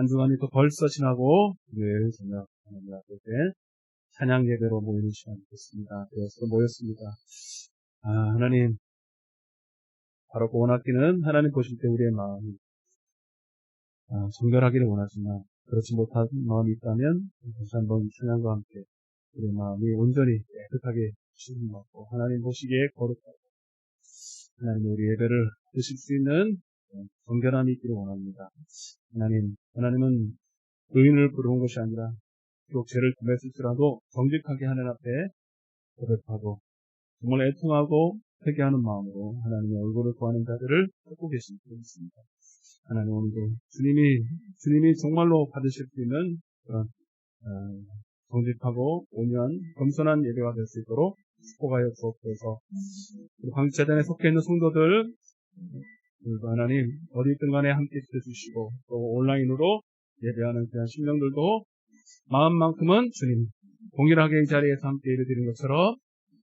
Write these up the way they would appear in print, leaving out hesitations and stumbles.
한 주간이 또 벌써 지나고 일요일 저녁 하나님 앞에 찬양 예배로 모이는 시간이 됐습니다. 되어서 모였습니다. 하나님, 바로 원하기는 하나님 보실 때 우리의 마음이 정결하기를 원하지만 그렇지 못한 마음이 있다면 다시 한번 찬양과 함께 우리의 마음이 온전히 깨끗하게 주님받고 하나님 보시기에 거룩하고 하나님 우리 예배를 드실 수 있는 정결함이 있기를 원합니다. 하나님은 의인을 부르는 것이 아니라 비록 죄를 범했을지라도 정직하게 하나님 앞에 고백하고 정말 애통하고 회개하는 마음으로 하나님의 얼굴을 구하는 자들을 찾고 계신 줄 믿습니다. 하나님 오늘도 주님이 정말로 받으실 수 있는 그런 정직하고 온유한 겸손한 예배가 될 수 있도록 축복하여 주옵소서. 광주재단에 속해 있는 성도들 하나님 어디 있든 간에 함께 지켜주시고 또 온라인으로 예배하는 그런 심령들도 마음만큼은 주님 동일하게 이 자리에서 함께 예배드리는 것처럼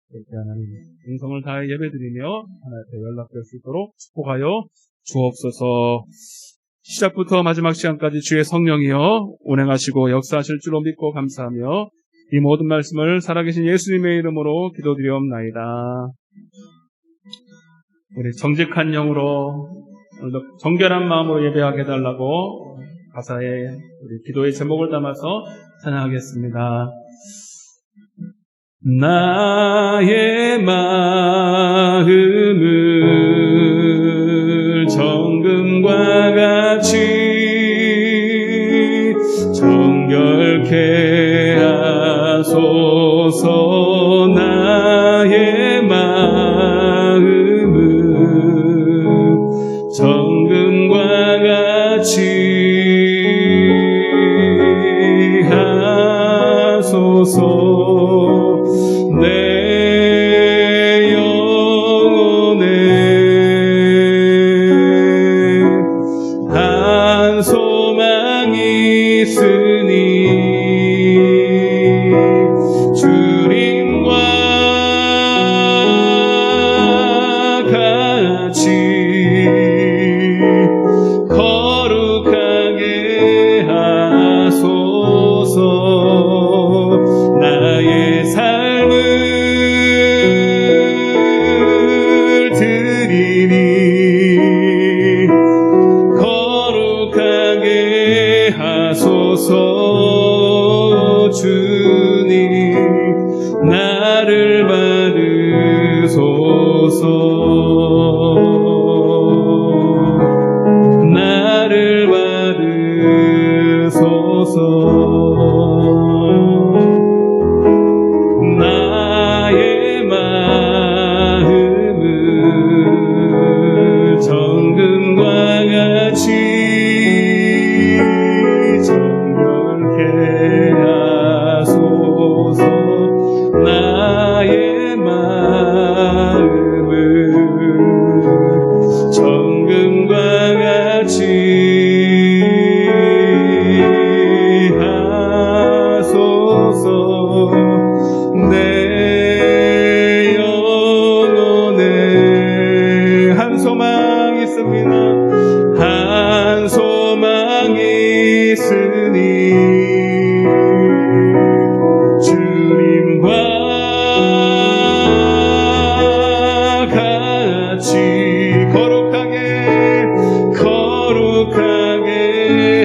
이렇게 하나님 인성을 다해 예배드리며 하나님께 연락될 수 있도록 축복하여 주옵소서. 시작부터 마지막 시간까지 주의 성령이여 운행하시고 역사하실 줄로 믿고 감사하며 이 모든 말씀을 살아계신 예수님의 이름으로 기도드리옵나이다. 우리 정직한 영으로 정결한 마음으로 예배하게 해달라고 가사에 우리 기도의 제목을 담아서 찬양하겠습니다. 나의 마음을 정금과 같이 정결케 하소서. 나의 마음을 정금과 같이 하소서. 내 영혼에 한 소망이 있으니 주님과 같이 거룩하게 하소서. 나의 삶을 드리니 거룩하게 하소서. 주님 나를 받으소서. 나를 받으소서. 나의 마음을 정금과 같이 정결케 하소서. 나의 마음을 정금과 같이 하소서. 내 영혼에 한 소망이 있습니다. 한 소망이 있으니 주님과 같이 거룩하게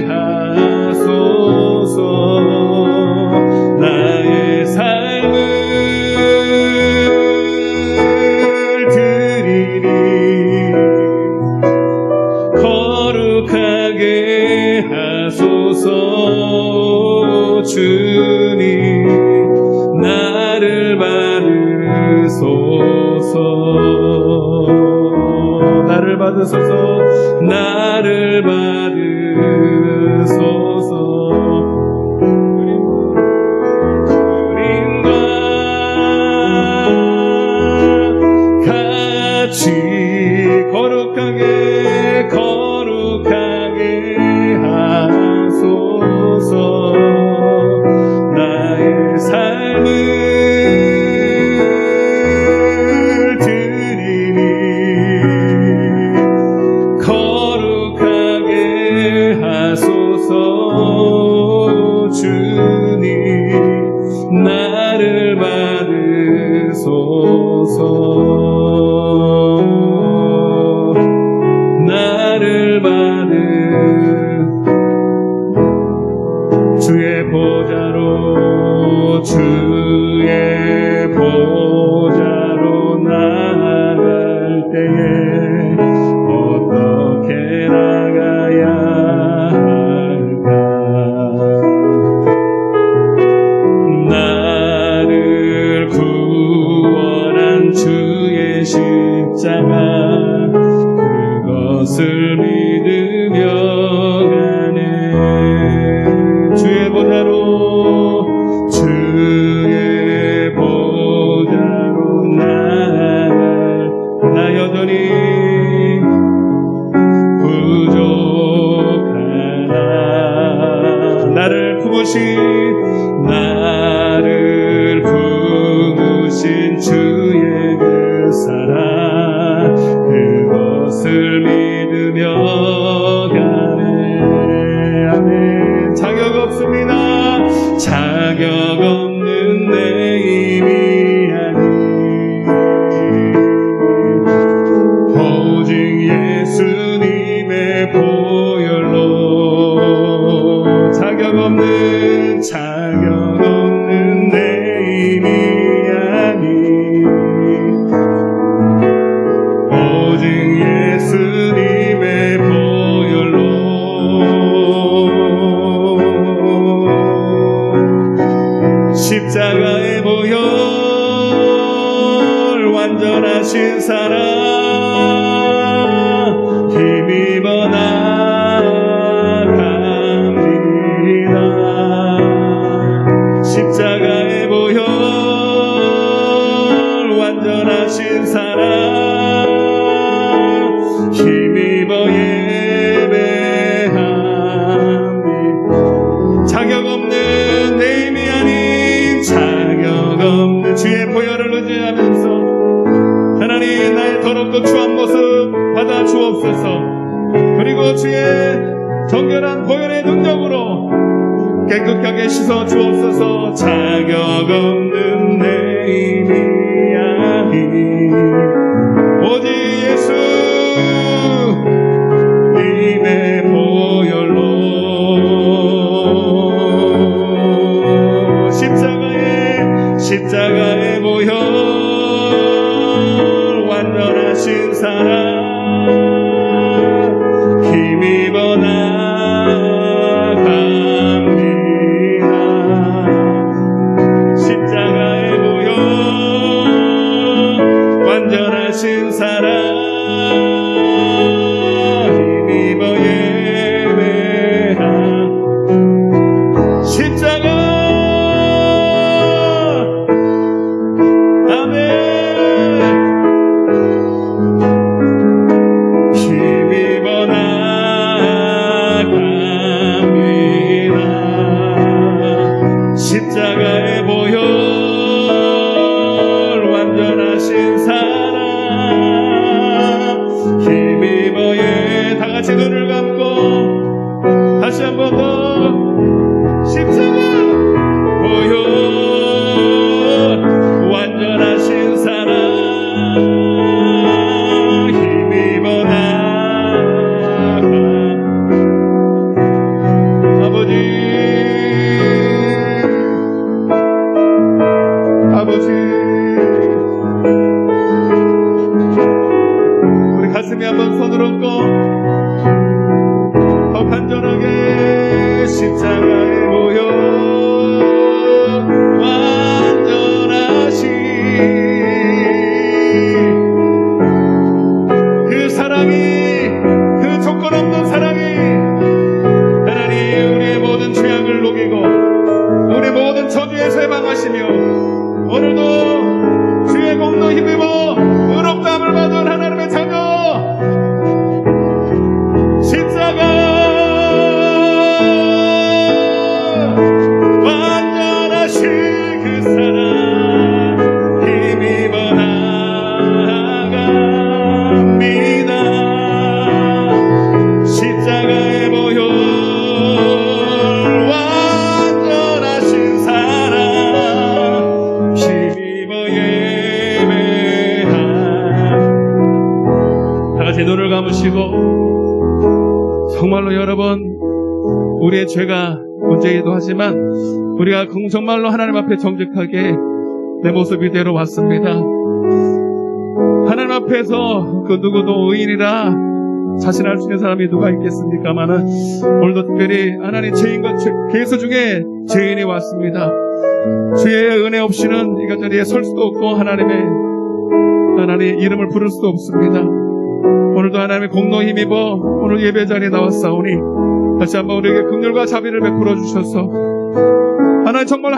하소서. 나의 삶을 드리니 거룩하게 하소서. 주님 나를 받으소서. 나를 받으소서. 나를 받으소서. 같이 거룩하게 하소서. 나의 삶을 드리니 거룩하게 주의 보좌로 나갈 때에 어떻게 나가야 할까? 나를 구원한 주의 십자가 그것을 믿으며 가네. 주의 보좌로 나 여전히 부족하나. 나를 품으신 주의 그 사랑 그것을 믿으며 가네. 아멘. 자격 없습니다. 자격 없는 내 힘이 아니 오직 예수님의 보혈로. 자격 없는 내 힘이 아니 오직 예수님의 보혈로. 십자가의 보혈 완전하신 사랑 힘입어 나갑니다. 십자가의 보혈 완전하신 사랑 힘입어 예배합니다. 자격 없는 내 힘이 아닌 자격 없는 주의 보혈을 의지하면서 하나님 나의 더럽고 추한 모습 받아 주옵소서. 그리고 주의 정결한 보혈의 능력으로 깨끗하게 씻어 주옵소서. 자격 없는 내 힘이 아니 오직 예수님의 보혈로. 십자가의 보혈 완전하신 사랑 힘입어 나갑니다. 십자가의 보혈 완전하신 사랑 힘입어 예배하. 십자가 십자가의 보혈 완전하신 사랑 힘입어 예. 다같이 눈을 감고 다시 한 번 더. 십자가 보혈 완전하신 사랑 힘입어 나가. 아버지 우리 가슴에 한번 손을 얹고 더 간절하게 십자가의 보혈 완전하신 그 사랑이 그 조건 없는 사랑이 하나님 우리의 모든 죄악을 녹이고 우리 모든 저주에서 해방하시며 오늘도 주의 공로 힘입어 의롭다함을 받은 하나님의 자녀 십자가 완전하신 그 사랑 힘입어 나갑니다. 십자가의 보혈 완전하신 사랑 다같이 눈을 감으시고 정말로 여러분 우리의 죄가 문제이기도 하지만 우리가 정말로 하나님 앞에 정직하게 내 모습 이대로 왔습니다. 하나님 앞에서 그 누구도 의인이라 자신할 수 있는 사람이 누가 있겠습니까마는 오늘도 특별히 하나님 죄인과 괴수 중에 죄인이 왔습니다. 주의 은혜 없이는 이 자리에 설 수도 없고 하나님 이름을 부를 수도 없습니다. 오늘도 하나님의 공로 힘입어 오늘 예배 자리에 나왔사오니 다시 한번 우리에게 긍휼과 자비를 베풀어 주셔서 하나님 정말로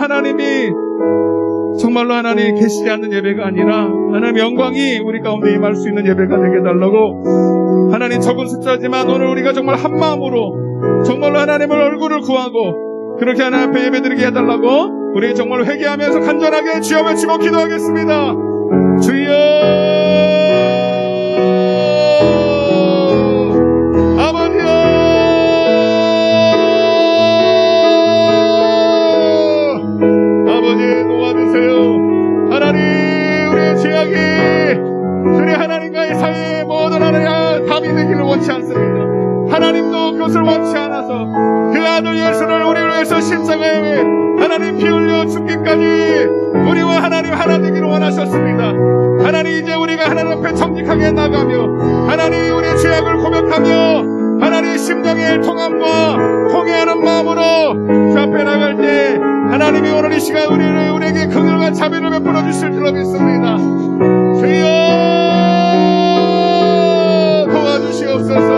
하나님 계시지 않는 예배가 아니라 하나님의 영광이 우리 가운데 임할 수 있는 예배가 되게 해달라고 하나님 적은 숫자지만 오늘 우리가 정말 한 마음으로 정말로 하나님을 얼굴을 구하고 그렇게 하나님 앞에 예배드리게 해달라고 우리 정말 회개하면서 간절하게 주여 외치고 기도하겠습니다. 주여 아버지여 아버지 도와주세요. 하나님 우리의 죄악이 우리 하나님과의 사이에 모든 하나님 담이 되기를 원치 않습니다. 하나님도 그것을 원치 않아서 그 아들 예수를 우리를 위해서 십자가에 하나님 피 흘려 죽기까지 우리와 하나님 하나 되기를 원하셨습니다. 하나님 이제 우리가 하나님 앞에 정직하게 나가며 하나님 우리의 죄악을 고백하며 하나님 심령의 통함과 통회하는 마음으로 주 앞에 나갈 때 하나님이 오늘 이 시간 우리에게 긍휼과 자비를 베풀어 주실 줄로 믿습니다. 주여 도와주시옵소서.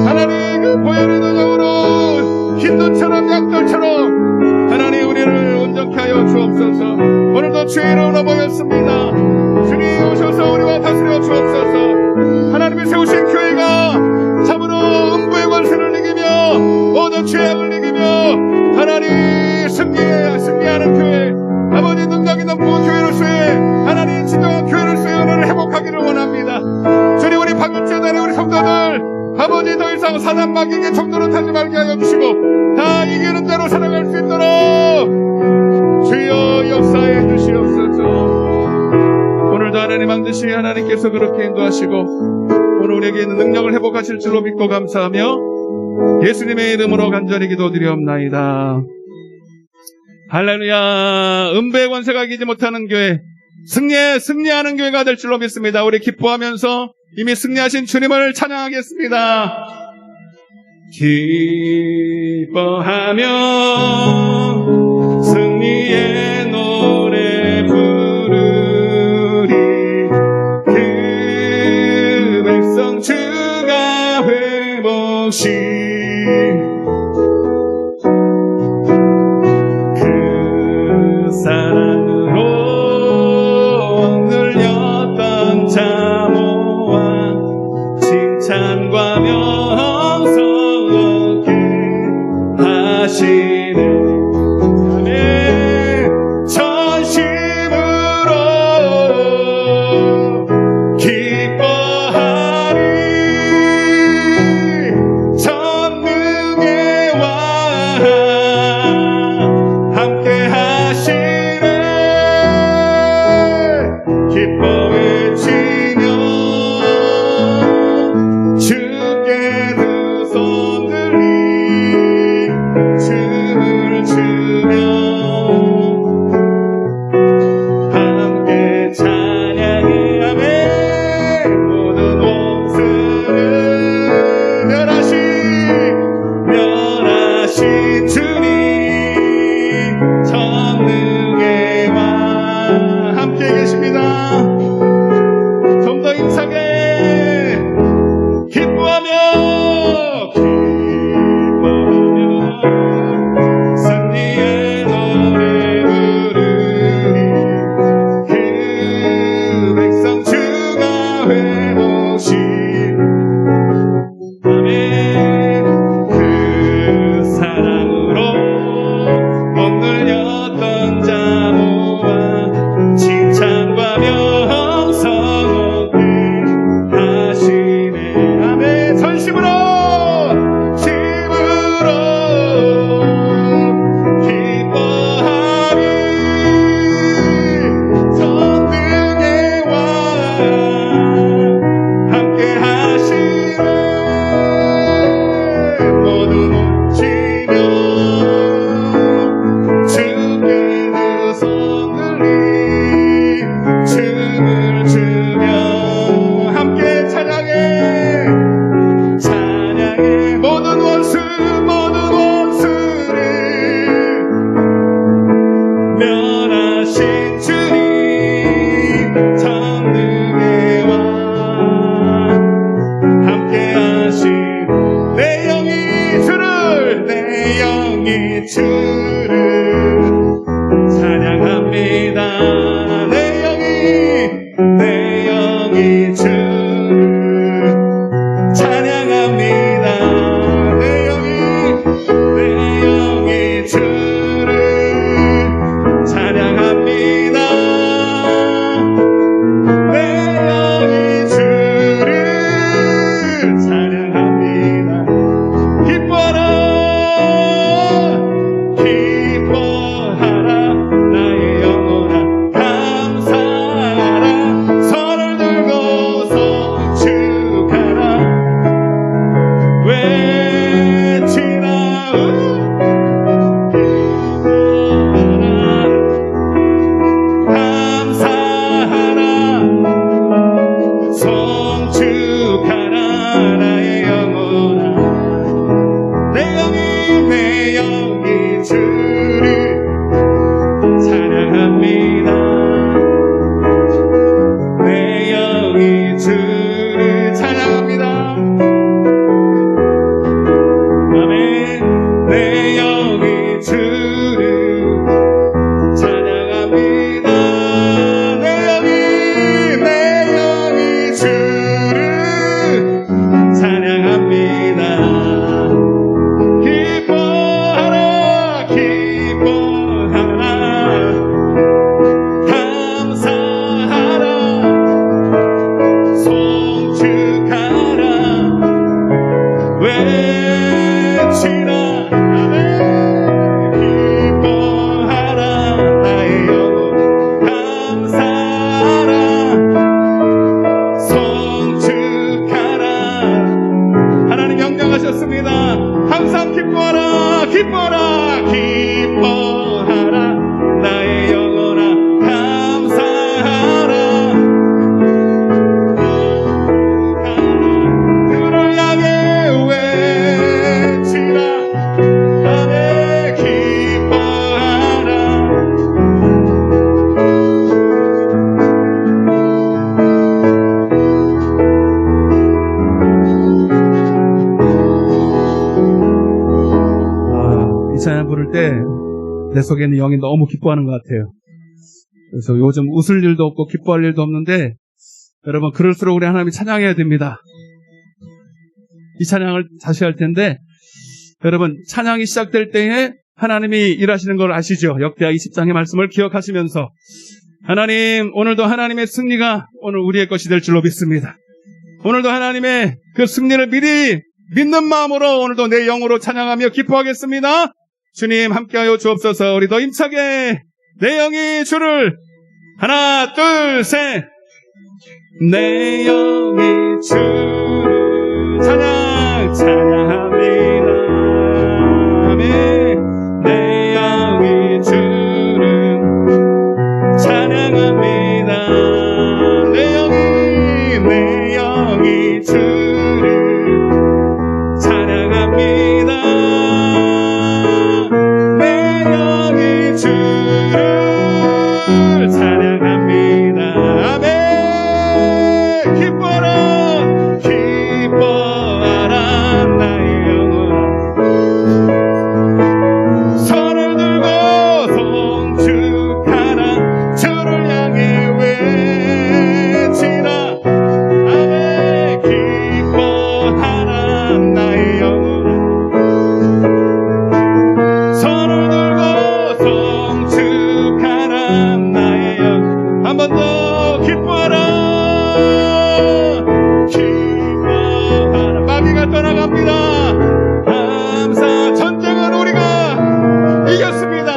하나님 그 보혈의 도장으로 흰눈처럼 약돌처럼 하나님 우리를 온전케 하여 주옵소서. 오늘도 주의 이름으로 모였습니다. 주님 오셔서 우리와 다스려 주옵소서. 하나님이 세우신 교회가 참으로 음부의 권세를 이기며 모든 죄악을 이기며 하나님 승리하는 교회 아버지 능력 있는 교회로서의 하나님 진정한 교회로서의 은혜를 회복하기를 원합니다. 주님 우리 방일제단의 우리 성도들 아버지 더 이상 사단 마귀에게 정도로 타지 말게 하여 주시고 다 이기는 대로 살아갈 수 있도록 주여 역사해 주시옵소서. 오늘도 하나님 반드시 하나님께서 그렇게 인도하시고 오늘 우리에게 있는 능력을 회복하실 줄로 믿고 감사하며 예수님의 이름으로 간절히 기도드리옵나이다. 할렐루야. 음부의 권세가 이기지 못하는 교회 승리하는 교회가 될 줄로 믿습니다. 우리 기뻐하면서 이미 승리하신 주님을 찬양하겠습니다. 기뻐하며 승리의 노래 부르리. 그 백성 주가 회복시 그 사랑으로 늘렸던 자모와 칭찬과 명성 얻게 하시네. 기뻐하며 영이 주를 찬양합니다. 내 영이 주를 찬양합니다. 내 영이 주를 찬양합니다. 내 영이 주를 찬양합니다. 기뻐라 기뻐하라 나의 영혼아 감사하라 손을 들고 송축하라 외치라 감사하라 송축하라 나의 영혼아 내 영이 주를 찬양합니다. 내 영이 주를 찬양합니다. 아멘. 내 영이 주를 찬양합니다. 내 영이 주를 찬양합니다. 기뻐하라 기뻐하라 감사하라 송축하라 외치라 아멘. 기뻐하라 나의 영혼 감사하라 송축하라 하나님 영광하셨습니다. 항상 기뻐하라 기뻐하라 기뻐하라 나의 영혼아 감사하라 그를 향해 외치라 아멘. 기뻐하라 이 찬양 부를 때 내 속에 있는 영이 너무 기뻐하는 것 같아요. 그래서 요즘 웃을 일도 없고 기뻐할 일도 없는데 여러분 그럴수록 우리 하나님이 찬양해야 됩니다. 이 찬양을 다시 할 텐데 여러분 찬양이 시작될 때에 하나님이 일하시는 걸 아시죠? 역대하 20장의 말씀을 기억하시면서 하나님 오늘도 하나님의 승리가 오늘 우리의 것이 될 줄로 믿습니다. 오늘도 하나님의 그 승리를 미리 믿는 마음으로 오늘도 내 영으로 찬양하며 기뻐하겠습니다. 주님 함께하여 주옵소서. 우리도 힘차게 내 영이 주를 하나 둘 셋 내 영이 주를 찬양합니다. 아멘. 내 영이 주를 찬양합니다. 내 영이 주를 찬양합니다. 주를 찬양합니다. 아멘. 기뻐라 기뻐하라 나의 영혼아 손을 들고 송축하라 주를 향해 외치라 아멘. 기뻐하라 나의 영혼아 손을 들고 송축하라 나의 영 한 번 더 기뻐하라 기뻐하라 마귀가 떠나갑니다. 감사 전쟁은 우리가 이겼습니다.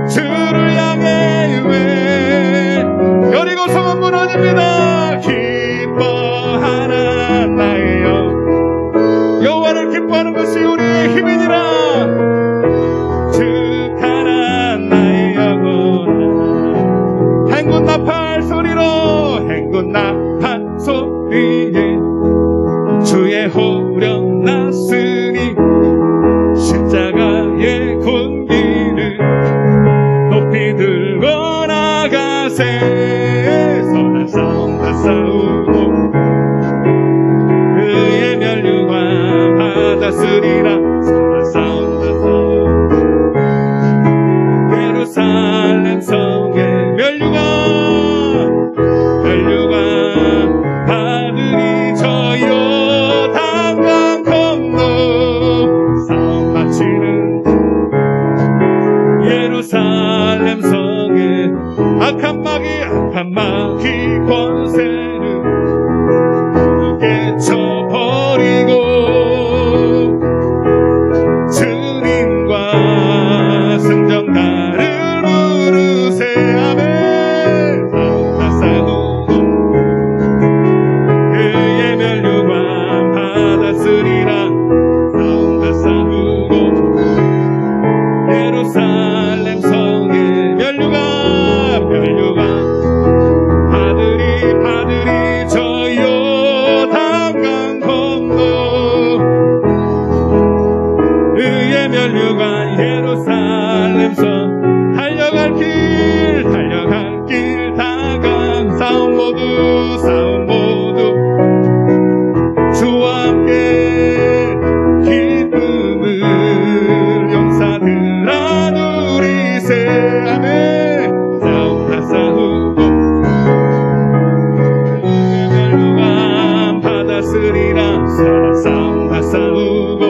주를 향해 여리고 성은 무너집니다. 기뻐하라 나의 영 여호와를 기뻐하는 것이 우리의 힘이니라. 축하라 나의 영혼아 행군 나팔 소리로 행군 나팔 소리에 주의 호령 났으니 십자가의 군기를 높이 들고 나가세 선한 싸움 다 싸우고 그의 멸류관 받았으리라 선한 싸운다 예루살렘 성에 면류관 받으리 저 요단강 건너 싸움 마치는 예루살렘 성에 악한 마귀 권세를 깨쳐버리고 주님과 승정나를 부르세 아멘 싸우고 그의 면류관 받았으리라 싸우고 예루살렘 성의 면류관 받으리 저 요단강 건너 의의 면류관 예루살렘 성 달려갈 길 다간 싸움 모두 주와 함께 기쁨을 용사들아 누리세 아멘 싸우고 면류관 받았으리라 싸우고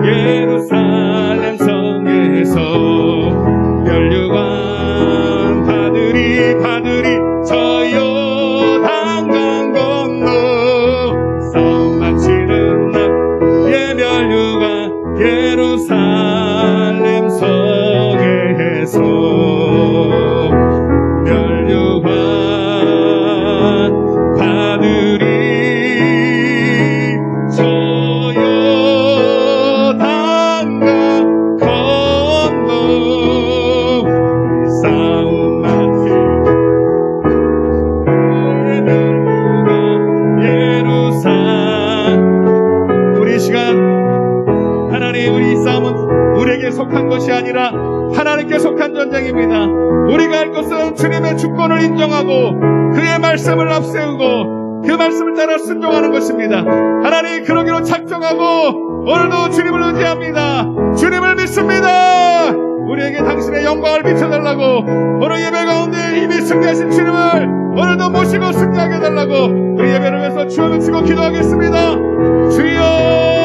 예루살렘 성에서 면류관 받으리 저 요단강 건너 싸움 마치는 날 면류관 예루살렘 성에서 면류관 받으리 저 요단강 건너 싸움 마치 예루살렘 우리 시간 하나님 우리 싸움은 우리에게 속한 것이 아니라 하나님께 속한 전쟁입니다. 우리가 할 것은 주님의 주권을 인정하고 그의 말씀을 앞세우고 그 말씀을 따라 순종하는 것입니다. 하나님 그러기로 작정하고 오늘도 주님을 의지합니다. 주님을 믿습니다. 우리에게 당신의 영광을 비춰달라고 오늘 예배 가운데 이미 승리하신 주님을 오늘도 모시고 승리하게 해달라고 우리 예배를 위해서 주여 외치고 기도하겠습니다. 주여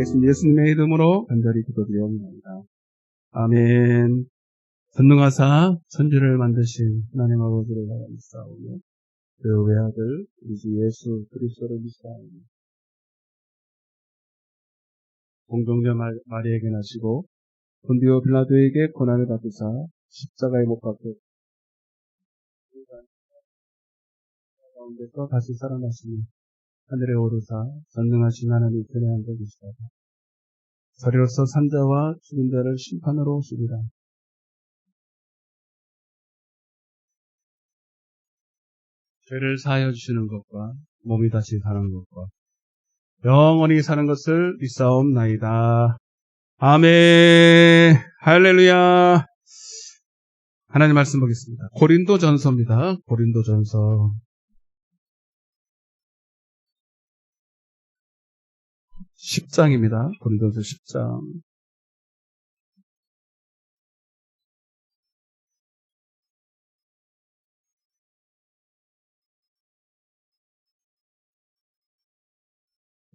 살아계신 예수님의 이름으로 간절히 기도드리옵나이다. 아멘. 전능하사 천지를 만드신 하나님 아버지를 믿사오며 그 외아들 우리 주 예수 그리스도를 믿사오며 공동자 마리에게 나시고 본디오 빌라도에게 고난을 받으사 십자가에 못 박혀 가운데서 다시 살아나시니 하늘에 오르사 전능하신 하나님 편에 앉아 계시다가 저리로서 산자와 죽은 자를 심판으로 오시리라. 죄를 사하여 주시는 것과 몸이 다시 사는 것과 영원히 사는 것을 믿사옵나이다. 아멘. 할렐루야. 하나님 말씀 보겠습니다. 고린도전서입니다. 고린도전서 10장입니다. 고린도전서 10장.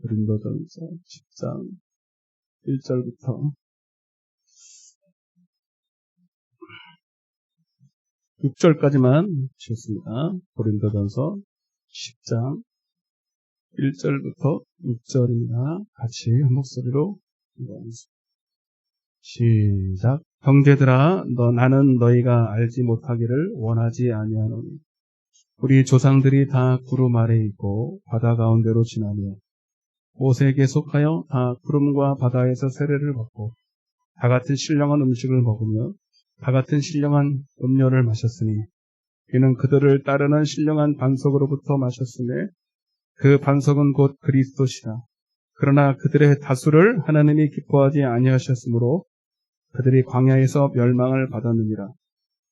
고린도전서 10장 1절부터 6절까지만 읽겠습니다. 고린도전서 10장 1절부터 6절입니다. 같이 한 목소리로 읽어보겠습니다. 시작. 형제들아, 나는 너희가 알지 못하기를 원하지 아니하노니 우리 조상들이 다 구름 아래 있고 바다 가운데로 지나며 모세에게 속하여 다 구름과 바다에서 세례를 받고 다 같은 신령한 음식을 먹으며 다 같은 신령한 음료를 마셨으니 이는 그들을 따르는 신령한 반석으로부터 마셨으며 그 반석은 곧 그리스도시라. 그러나 그들의 다수를 하나님이 기뻐하지 아니하셨으므로 그들이 광야에서 멸망을 받았느니라.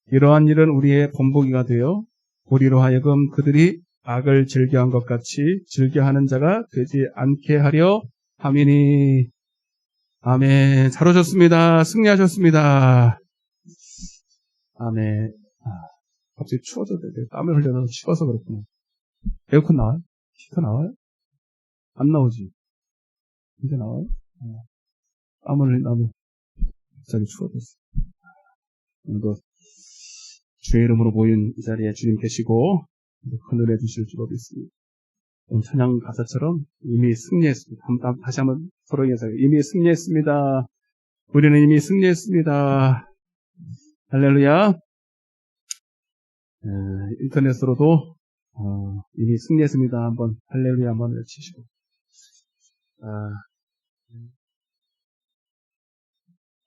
이러한 일은 우리의 본보기가 되어 우리로 하여금 그들이 악을 즐겨한 것 같이 즐겨하는 자가 되지 않게 하려 함이니. 아멘. 잘 오셨습니다. 승리하셨습니다. 아멘. 갑자기 추워졌는데 땀을 흘려서 식어서 그렇구나. 에어컨 나와요? 히터 나와요? 안 나오지? 이제 나와요? 땀을 흘리면 갑자기 추워졌어. 오늘도 주의 이름으로 모인 이 자리에 주님 계시고 큰 은혜 주실 줄 믿습니다. 오늘 찬양 가사처럼 이미 승리했습니다. 다시 한번 서로 인사해요. 이미 승리했습니다. 우리는 이미 승리했습니다. 할렐루야. 인터넷으로도 이미 승리했습니다. 한번 할렐루야 한번 외치시고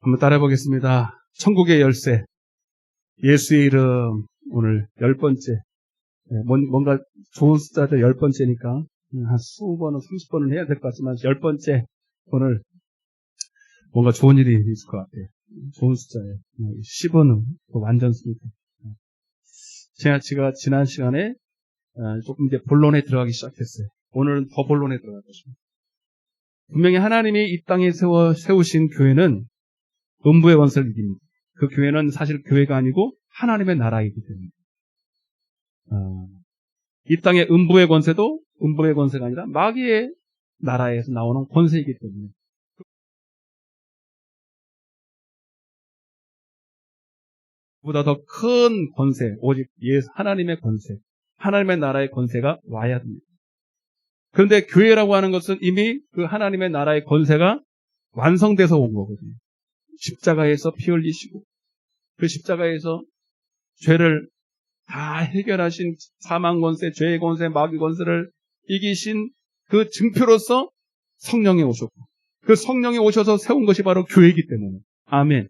한번 따라해 보겠습니다. 천국의 열쇠, 예수의 이름. 오늘 10번째. 뭔가 좋은 숫자들 10번째니까 한 20번은 30번은 해야 될 것 같지만 10번째 오늘 뭔가 좋은 일이 있을 것 같아요. 좋은 숫자예요. 10번은 완전 수입니다. 제가 지난 시간에 조금 이제 본론에 들어가기 시작했어요. 오늘은 더 본론에 들어갈 것입니다. 분명히 하나님이 이 땅에 세우신 교회는 음부의 권세를 이깁니다. 그 교회는 사실 교회가 아니고 하나님의 나라이기 때문에 이 땅의 음부의 권세도 음부의 권세가 아니라 마귀의 나라에서 나오는 권세이기 때문에 보다 더 큰 권세, 오직 하나님의 권세, 하나님의 나라의 권세가 와야 됩니다. 그런데 교회라고 하는 것은 이미 그 하나님의 나라의 권세가 완성돼서 온 거거든요. 십자가에서 피 흘리시고 그 십자가에서 죄를 다 해결하신 사망 권세, 죄의 권세, 마귀 권세를 이기신 그 증표로서 성령이 오셨고 그 성령이 오셔서 세운 것이 바로 교회이기 때문에 아멘.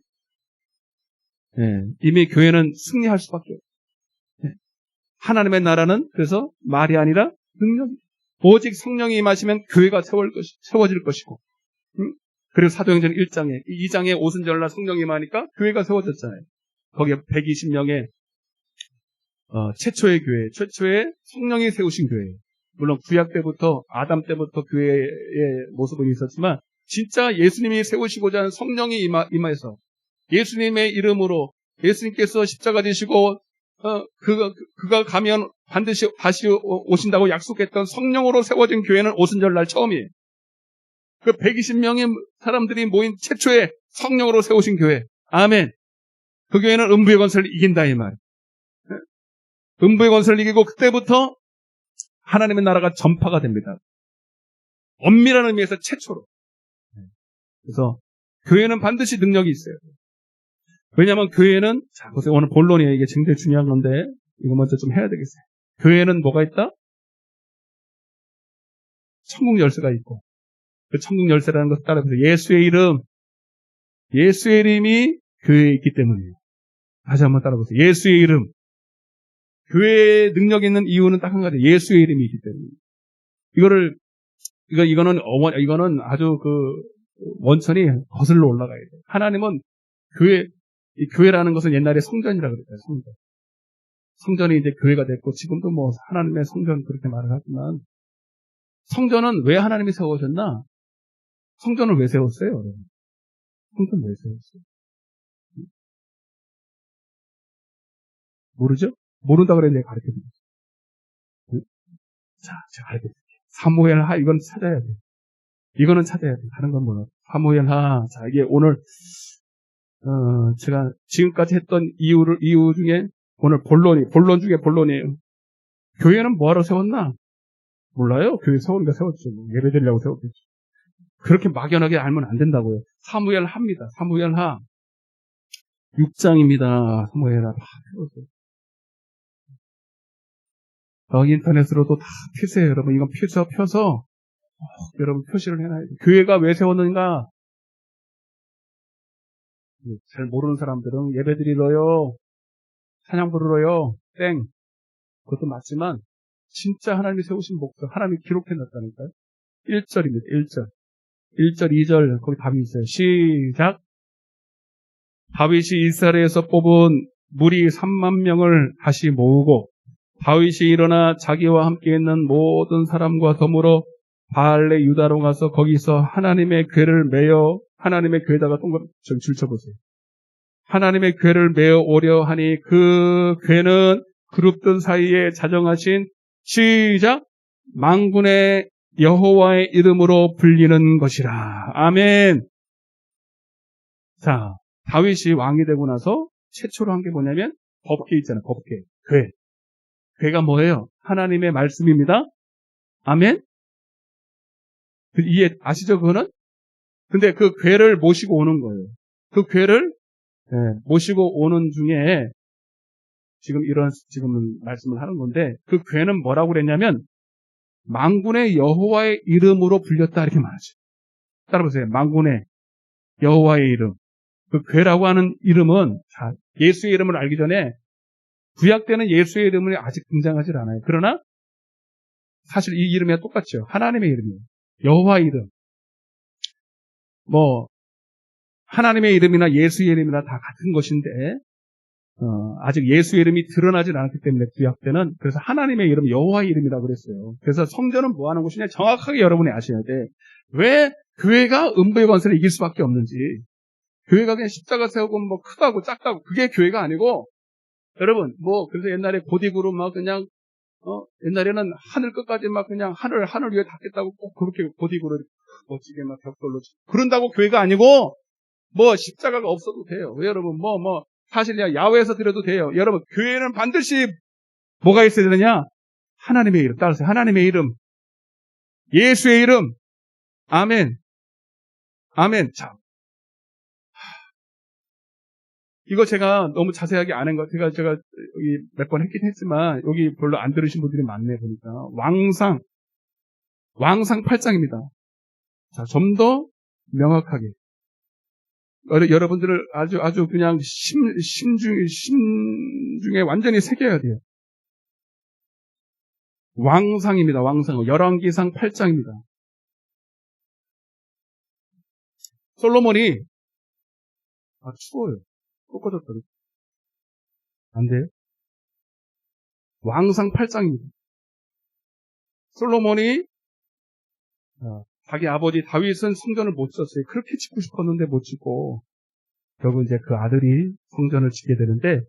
이미 교회는 승리할 수밖에 없어요. 하나님의 나라는 그래서 말이 아니라 능력이 오직 성령이 임하시면 교회가 세워질 것이고 그리고 사도행전 1장에 2장에 오순절날 성령이 임하니까 교회가 세워졌잖아요. 거기에 120명의 최초의 교회, 최초의 성령이 세우신 교회. 물론 구약 때부터 아담 때부터 교회의 모습은 있었지만 진짜 예수님이 세우시고자 하는 성령이 임해서 예수님의 이름으로 예수님께서 십자가 지시고 그가 가면 반드시 다시 오신다고 약속했던 성령으로 세워진 교회는 오순절날 처음이에요. 그 120명의 사람들이 모인 최초의 성령으로 세우신 교회. 아멘. 그 교회는 음부의 권세를 이긴다 이 말. 음부의 권세를 이기고 그때부터 하나님의 나라가 전파가 됩니다. 엄밀한 의미에서 최초로. 그래서 교회는 반드시 능력이 있어요. 왜냐하면 교회는 자 보세요. 오늘 본론이에요. 이게 굉장히 중요한 건데 이거 먼저 좀 해야 되겠어요. 교회는 뭐가 있다? 천국 열쇠가 있고 그 천국 열쇠라는 것을 따라서 예수의 이름이 교회에 있기 때문이에요. 다시 한번 따라보세요. 예수의 이름. 교회의 능력 있는 이유는 딱 한 가지, 예수의 이름이 있기 때문에. 이거는 아주 원천이 거슬러 올라가야 돼요. 하나님은 이 교회라는 것은 옛날에 성전이라고 그랬어요, 성전. 성전이 이제 교회가 됐고, 지금도 뭐 하나님의 성전 그렇게 말을 하지만, 성전은 왜 하나님이 세우셨나? 성전을 왜 세웠어요, 여러분? 성전 왜 세웠어요? 모르죠? 모른다 그랬는데 가르쳐 드렸어요. 자, 제가 가르쳐 드릴게요. 사무엘하, 이건 찾아야 돼. 이거는 찾아야 돼. 다른 건 몰라. 사무엘하. 자, 이게 오늘, 제가 지금까지 했던 이유 중에, 오늘 본론 중에 본론이에요. 교회는 뭐하러 세웠나? 몰라요? 교회 세우니까 세웠죠. 예배 드리려고 세웠겠죠. 그렇게 막연하게 알면 안 된다고요. 사무엘하입니다. 사무엘하. 6장입니다. 사무엘하. 다 펴세요. 인터넷으로도 다 펴세요. 여러분, 이건 펴서 여러분 표시를 해놔야 돼요. 교회가 왜 세웠는가? 잘 모르는 사람들은 예배 드리러요, 찬양 부르러요, 땡. 그것도 맞지만 진짜 하나님이 세우신 목적, 하나님이 기록해놨다니까요. 1절입니다. 1절. 1절, 2절 거기 답이 있어요. 시작. 다윗이 이스라엘에서 뽑은 무리 3만 명을 다시 모으고 다윗이 일어나 자기와 함께 있는 모든 사람과 더불어 바알레 유다로 가서 거기서 하나님의 궤를 메어, 하나님의 궤에다가 좀 줄쳐보세요. 하나님의 궤를 메어 오려 하니 그 궤는 그룹들 사이에 자정하신, 시작, 만군의 여호와의 이름으로 불리는 것이라. 아멘. 자, 다윗이 왕이 되고 나서 최초로 한 게 뭐냐면 법궤 있잖아요. 법궤. 궤. 궤가 뭐예요? 하나님의 말씀입니다. 아멘. 이해 아시죠? 그거는? 근데 그 궤를 모시고 오는 거예요. 그 궤를 모시고 오는 중에 지금 말씀을 하는 건데, 그 궤는 뭐라고 그랬냐면 만군의 여호와의 이름으로 불렸다 이렇게 말하죠. 따라보세요. 만군의 여호와의 이름. 그 궤라고 하는 이름은, 자, 예수의 이름을 알기 전에 구약 때는 예수의 이름이 아직 등장하지 않아요. 그러나 사실 이 이름이 똑같죠. 하나님의 이름이에요. 여호와의 이름. 뭐 하나님의 이름이나 예수의 이름이나 다 같은 것인데 아직 예수의 이름이 드러나지 않았기 때문에 구약 때는, 그래서 하나님의 이름, 여호와의 이름이라고 그랬어요. 그래서 성전은 뭐 하는 곳이냐 정확하게 여러분이 아셔야 돼. 왜 교회가 음부의 권세를 이길 수밖에 없는지. 교회가 그냥 십자가 세우고 뭐 크다고 작다고 그게 교회가 아니고, 여러분 그래서 옛날에 고딕으로 막 그냥 옛날에는 하늘 끝까지 막 그냥 하늘 위에 닿겠다고 꼭 그렇게 고딕으로 멋지게 막 벽돌로 그런다고 교회가 아니고, 십자가가 없어도 돼요. 왜 여러분 사실 야외에서 드려도 돼요. 여러분 교회는 반드시 뭐가 있어야 되느냐? 하나님의 이름. 따라서 하나님의 이름, 예수의 이름. 아멘. 아멘. 자, 이거 제가 너무 자세하게 안 한 것 같아요. 제가 여기 몇 번 했긴 했지만 여기 별로 안 들으신 분들이 많네 보니까. 왕상 8장입니다. 자, 좀 더 명확하게 여러분들을 아주 그냥 심중에 완전히 새겨야 돼요. 왕상입니다. 왕상. 열왕기상 8장입니다. 솔로몬이 추워요. 또 꺼졌다. 안 돼요? 왕상 8장입니다. 솔로몬이 자기 아버지 다윗은 성전을 못 짓었어요. 그렇게 짓고 싶었는데 못 짓고 결국 이제 그 아들이 성전을 짓게 되는데,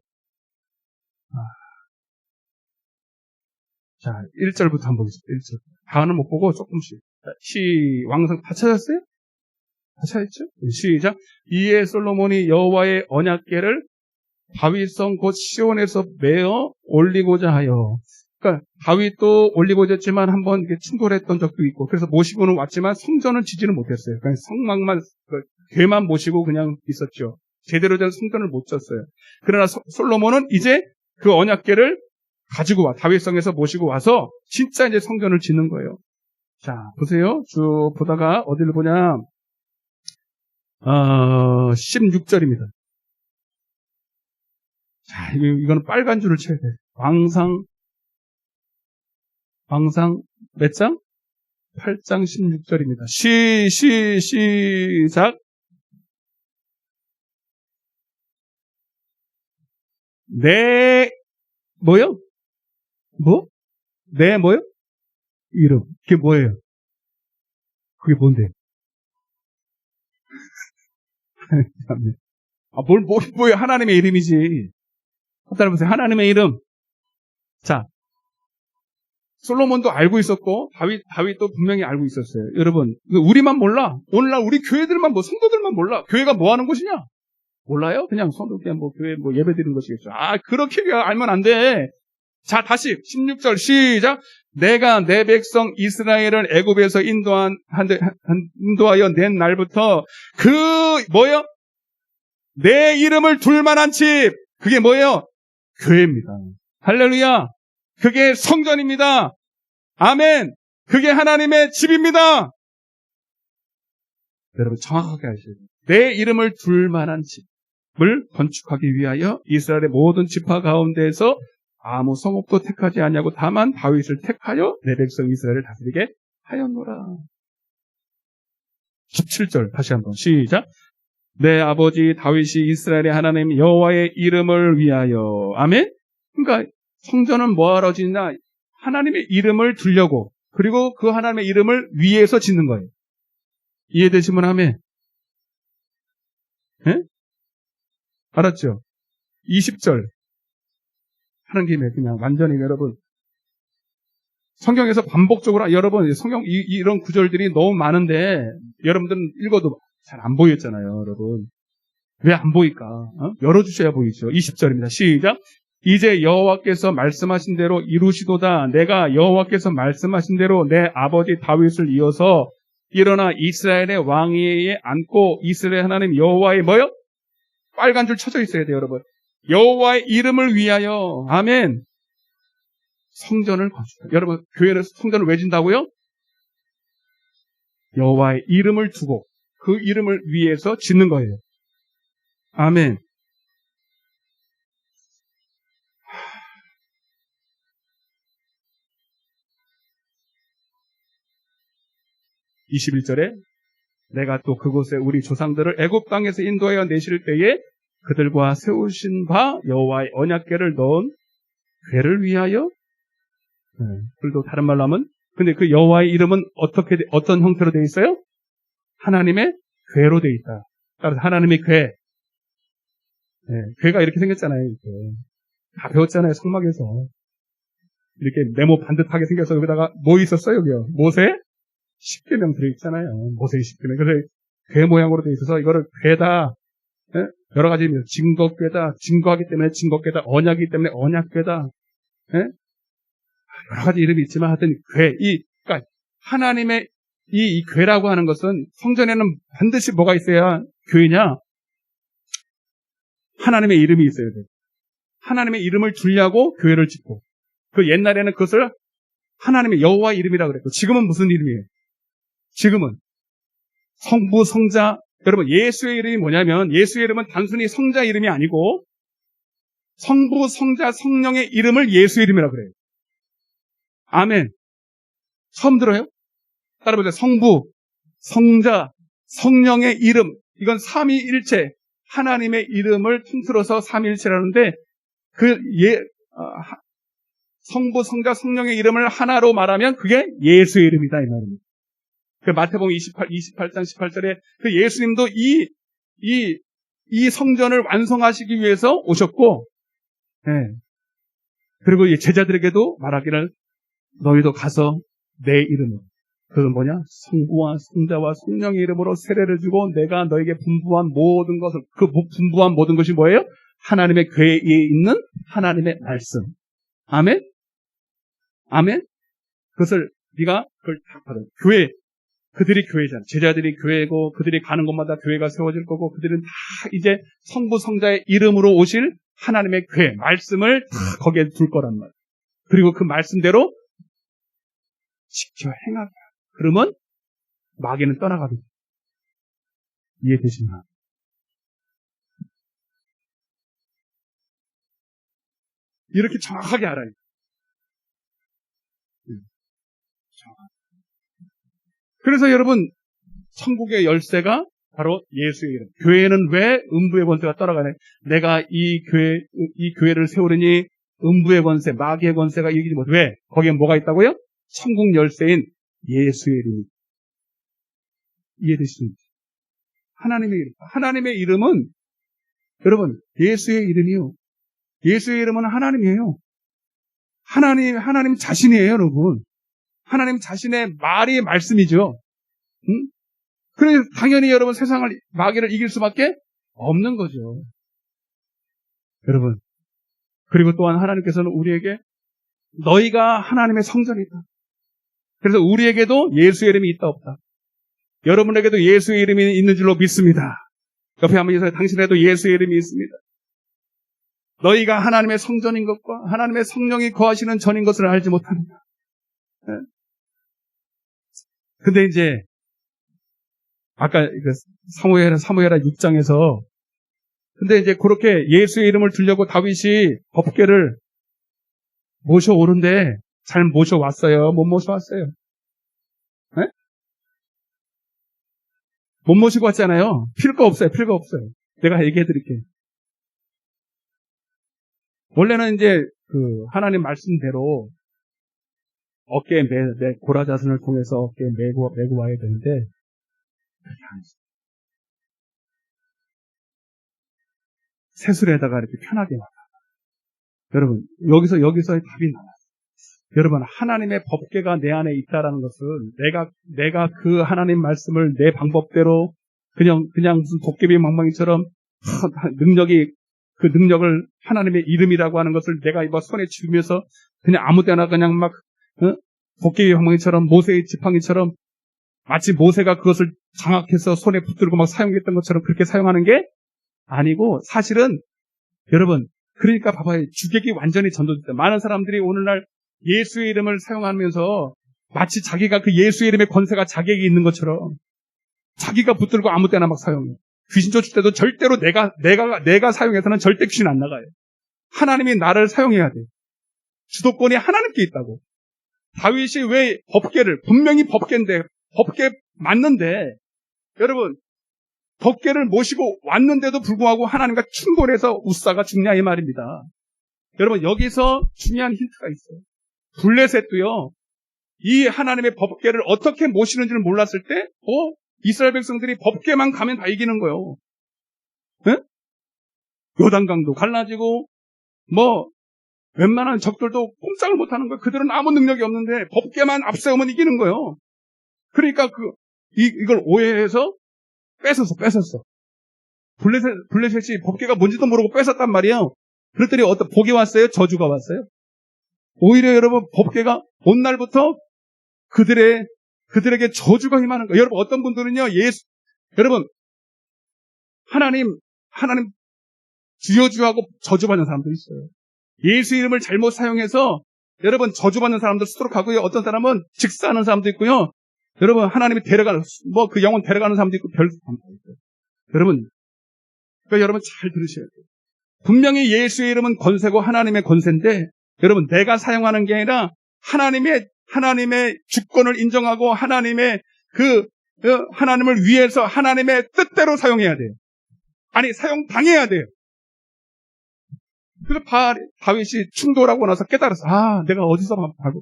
자, 1절부터 한번 보겠습니다. 1절. 다는 못 보고 조금씩. 왕상 다 찾았어요? 다 찾았죠? 시작. 이에 솔로몬이 여호와의 언약궤를 다윗성 곧 시온에서 메어 올리고자 하여. 그러니까 다윗도 올리고자 했지만 한번 충돌했던 적도 있고, 그래서 모시고는 왔지만 성전을 지지는 못했어요. 그냥 성막만, 궤만 모시고 그냥 있었죠. 제대로 된 성전을 못 졌어요. 그러나 솔로몬은 이제 그 언약궤를 가지고 다윗성에서 모시고 와서 진짜 이제 성전을 짓는 거예요. 자, 보세요. 쭉 보다가 어디를 보냐? 16절입니다. 자, 이거는 빨간 줄을 쳐야 돼. 왕상 몇 장? 8장 16절입니다. 시작. 뭐요? 뭐요? 이름. 그게 뭐예요? 그게 뭔데? 뭐예요? 하나님의 이름이지. 따라보세요. 하나님의 이름. 자, 솔로몬도 알고 있었고, 다윗도 분명히 알고 있었어요. 여러분, 우리만 몰라. 오늘날 우리 교회들만 성도들만 몰라. 교회가 뭐 하는 곳이냐? 몰라요? 그냥 성도 그냥 교회 예배 드리는 것이겠죠. 그렇게 알면 안 돼. 자, 다시 16절 시작. 내가 내 백성 이스라엘을 애굽에서 인도하여 낸 날부터 뭐요? 내 이름을 둘 만한 집. 그게 뭐예요? 교회입니다. 할렐루야. 그게 성전입니다. 아멘. 그게 하나님의 집입니다. 여러분 정확하게 아셔야 돼요. 내 이름을 둘 만한 집을 건축하기 위하여 이스라엘의 모든 지파 가운데에서 아무 성읍도 택하지 아니하고 다만 다윗을 택하여 내 백성 이스라엘을 다스리게 하였노라. 17절 다시 한번 시작. 내 아버지 다윗이 이스라엘의 하나님 여호와의 이름을 위하여. 아멘. 그러니까 성전은 뭐하러 짓냐? 하나님의 이름을 두려고, 그리고 그 하나님의 이름을 위해서 짓는 거예요. 이해되시면 아멘. 네? 알았죠? 20절 하는 김에 그냥 완전히 여러분 성경에서 반복적으로 여러분 성경 이런 구절들이 너무 많은데 여러분들은 읽어도 잘 안 보였잖아요. 여러분 왜 안 보일까? 열어주셔야 보이죠. 20절입니다. 시작. 이제 여호와께서 말씀하신 대로 이루시도다. 내가 여호와께서 말씀하신 대로 내 아버지 다윗을 이어서 일어나 이스라엘의 왕위에 앉고 이스라엘 하나님 여호와의 뭐요? 빨간 줄 쳐져 있어야 돼요, 여러분. 여호와의 이름을 위하여. 아멘. 성전을 건축. 여러분 교회는 성전을 왜 진다고요? 여호와의 이름을 두고 그 이름을 위해서 짓는 거예요. 아멘. 21절에 내가 또 그곳에 우리 조상들을 애굽 땅에서 인도하여 내실 때에 그들과 세우신 바 여호와의 언약궤를 넣은 궤를 위하여. 그리고 다른 말로 하면 근데 그 여호와의 이름은 어떤 형태로 되어 있어요? 하나님의 궤로 되어 있다. 따라서 하나님의 궤. 궤가 이렇게 생겼잖아요. 이렇게. 다 배웠잖아요. 성막에서. 이렇게 네모 반듯하게 생겨서 여기다가 뭐 있었어요? 여기요. 모세? 10계명 들어있잖아요. 모세의 10계명. 그래서 궤 모양으로 되어 있어서 이거를 궤다. 여러 가지 의미로 증거궤다. 증거하기 때문에 증거궤다. 언약이기 때문에 언약궤다. 여러 가지 이름이 있지만 하여튼 궤. 그러니까 하나님의 이 궤라고 하는 것은 성전에는 반드시 뭐가 있어야 교회냐? 하나님의 이름이 있어야 돼요. 하나님의 이름을 두려고 교회를 짓고 그 옛날에는 그것을 하나님의 여호와의 이름이라고 그랬고 지금은 무슨 이름이에요? 지금은 성부, 성자. 여러분 예수의 이름이 뭐냐면 예수의 이름은 단순히 성자 이름이 아니고 성부, 성자, 성령의 이름을 예수의 이름이라고 그래요. 아멘. 처음 들어요? 따라보세요. 성부, 성자, 성령의 이름. 이건 삼위일체 하나님의 이름을 통틀어서 삼위일체라는데 성부, 성자, 성령의 이름을 하나로 말하면 그게 예수의 이름이다 이 말입니다. 그 마태복음 28장 18절에 그 예수님도 이 성전을 완성하시기 위해서 오셨고, 그리고 제자들에게도 말하기를 너희도 가서 내 이름으로, 그건 뭐냐? 성부와 성자와 성령의 이름으로 세례를 주고 내가 너에게 분부한 모든 것을, 그 분부한 모든 것이 뭐예요? 하나님의 궤에 있는 하나님의 말씀. 아멘? 아멘? 그것을 네가 그걸 다 받아. 교회, 그들이 교회잖아. 제자들이 교회고 그들이 가는 곳마다 교회가 세워질 거고 그들은 다 이제 성부 성자의 이름으로 오실 하나님의 궤, 말씀을 다 거기에 둘 거란 말이야. 그리고 그 말씀대로 지켜 행하라. 그러면 마귀는 떠나가겠죠. 이해되시나? 이렇게 정확하게 알아요. 그래서 여러분, 천국의 열쇠가 바로 예수의 이름. 교회는 왜 음부의 권세가 따라가네? 내가 이 교회를 세우려니 음부의 권세, 마귀의 권세가 이기지 못해. 왜? 거기에 뭐가 있다고요? 천국 열쇠인 예수의 이름이. 이해되시죠? 하나님의 이름. 하나님의 이름은, 여러분, 예수의 이름이요. 예수의 이름은 하나님이에요. 하나님 자신이에요, 여러분. 하나님 자신의 말이 말씀이죠. 응? 그래서 당연히 여러분 세상을, 마귀를 이길 수밖에 없는 거죠. 여러분. 그리고 또한 하나님께서는 우리에게 너희가 하나님의 성전이다. 그래서 우리에게도 예수의 이름이 있다 없다. 여러분에게도 예수의 이름이 있는 줄로 믿습니다. 옆에 한번 인사해. 당신에게도 예수의 이름이 있습니다. 너희가 하나님의 성전인 것과 하나님의 성령이 거하시는 전인 것을 알지 못합니다. 근데 이제 아까 사무엘하 6장에서 근데 이제 그렇게 예수의 이름을 두려고 다윗이 법궤를 모셔오는데 잘 모셔왔어요? 못 모셔왔어요? 네? 못 모시고 왔잖아요. 필요 없어요. 내가 얘기해 드릴게요. 원래는 이제 하나님 말씀대로 어깨에 고라자선을 통해서 어깨에 메고 와야 되는데 그렇게 안 했어요. 새술에다가 이렇게 편하게 와요. 여러분, 여기서의 답이 나와요. 여러분, 하나님의 법궤가 내 안에 있다라는 것은 내가 그 하나님 말씀을 내 방법대로 그냥 무슨 도깨비 망망이처럼 그 능력을 하나님의 이름이라고 하는 것을 내가 손에 쥐면서 그냥 아무 때나 그냥 막 도깨비 망망이처럼 모세의 지팡이처럼 마치 모세가 그것을 장악해서 손에 붙들고 막 사용했던 것처럼 그렇게 사용하는 게 아니고 사실은 여러분 그러니까 봐봐요. 주객이 완전히 전도됐다. 많은 사람들이 오늘날 예수의 이름을 사용하면서 마치 자기가 그 예수의 이름의 권세가 자기에게 있는 것처럼 자기가 붙들고 아무 때나 막 사용해요. 귀신 쫓을 때도 절대로 내가 사용해서는 절대 귀신 안 나가요. 하나님이 나를 사용해야 돼. 주도권이 하나님께 있다고. 다윗이 왜 법궤를 분명히 법궤인데 법궤 맞는데 여러분 법궤를 모시고 왔는데도 불구하고 하나님과 충돌해서 우사가 죽냐 이 말입니다. 여러분 여기서 중요한 힌트가 있어요. 블레셋도요. 이 하나님의 법궤를 어떻게 모시는지를 몰랐을 때 이스라엘 백성들이 법궤만 가면 다 이기는 거예요. 네? 요단강도 갈라지고 웬만한 적들도 꼼짝을 못하는 거예요. 그들은 아무 능력이 없는데 법궤만 앞세우면 이기는 거예요. 그러니까 이걸 오해해서 뺏었어. 블레셋이 법궤가 뭔지도 모르고 뺏었단 말이에요. 그랬더니 어떤 복이 왔어요? 저주가 왔어요? 오히려 여러분 법궤가 온 날부터 그들에게 저주가 임하는 거예요. 여러분 어떤 분들은요 여러분 하나님 주여주하고 저주받는 사람도 있어요. 예수 이름을 잘못 사용해서 여러분 저주받는 사람도 수두룩 하고요. 어떤 사람은 직사하는 사람도 있고요. 여러분 하나님이 데려가는 그 영혼 데려가는 사람도 있고 별 사람도 있어요. 여러분 그러니까 여러분 잘 들으셔야 돼요. 분명히 예수의 이름은 권세고 하나님의 권세인데 여러분 내가 사용하는 게 아니라 하나님의 주권을 인정하고 하나님의 하나님을 위해서 하나님의 뜻대로 사용해야 돼요. 아니 사용당해야 돼요. 그래서 다윗이 충돌하고 나서 깨달았어. 내가 어디서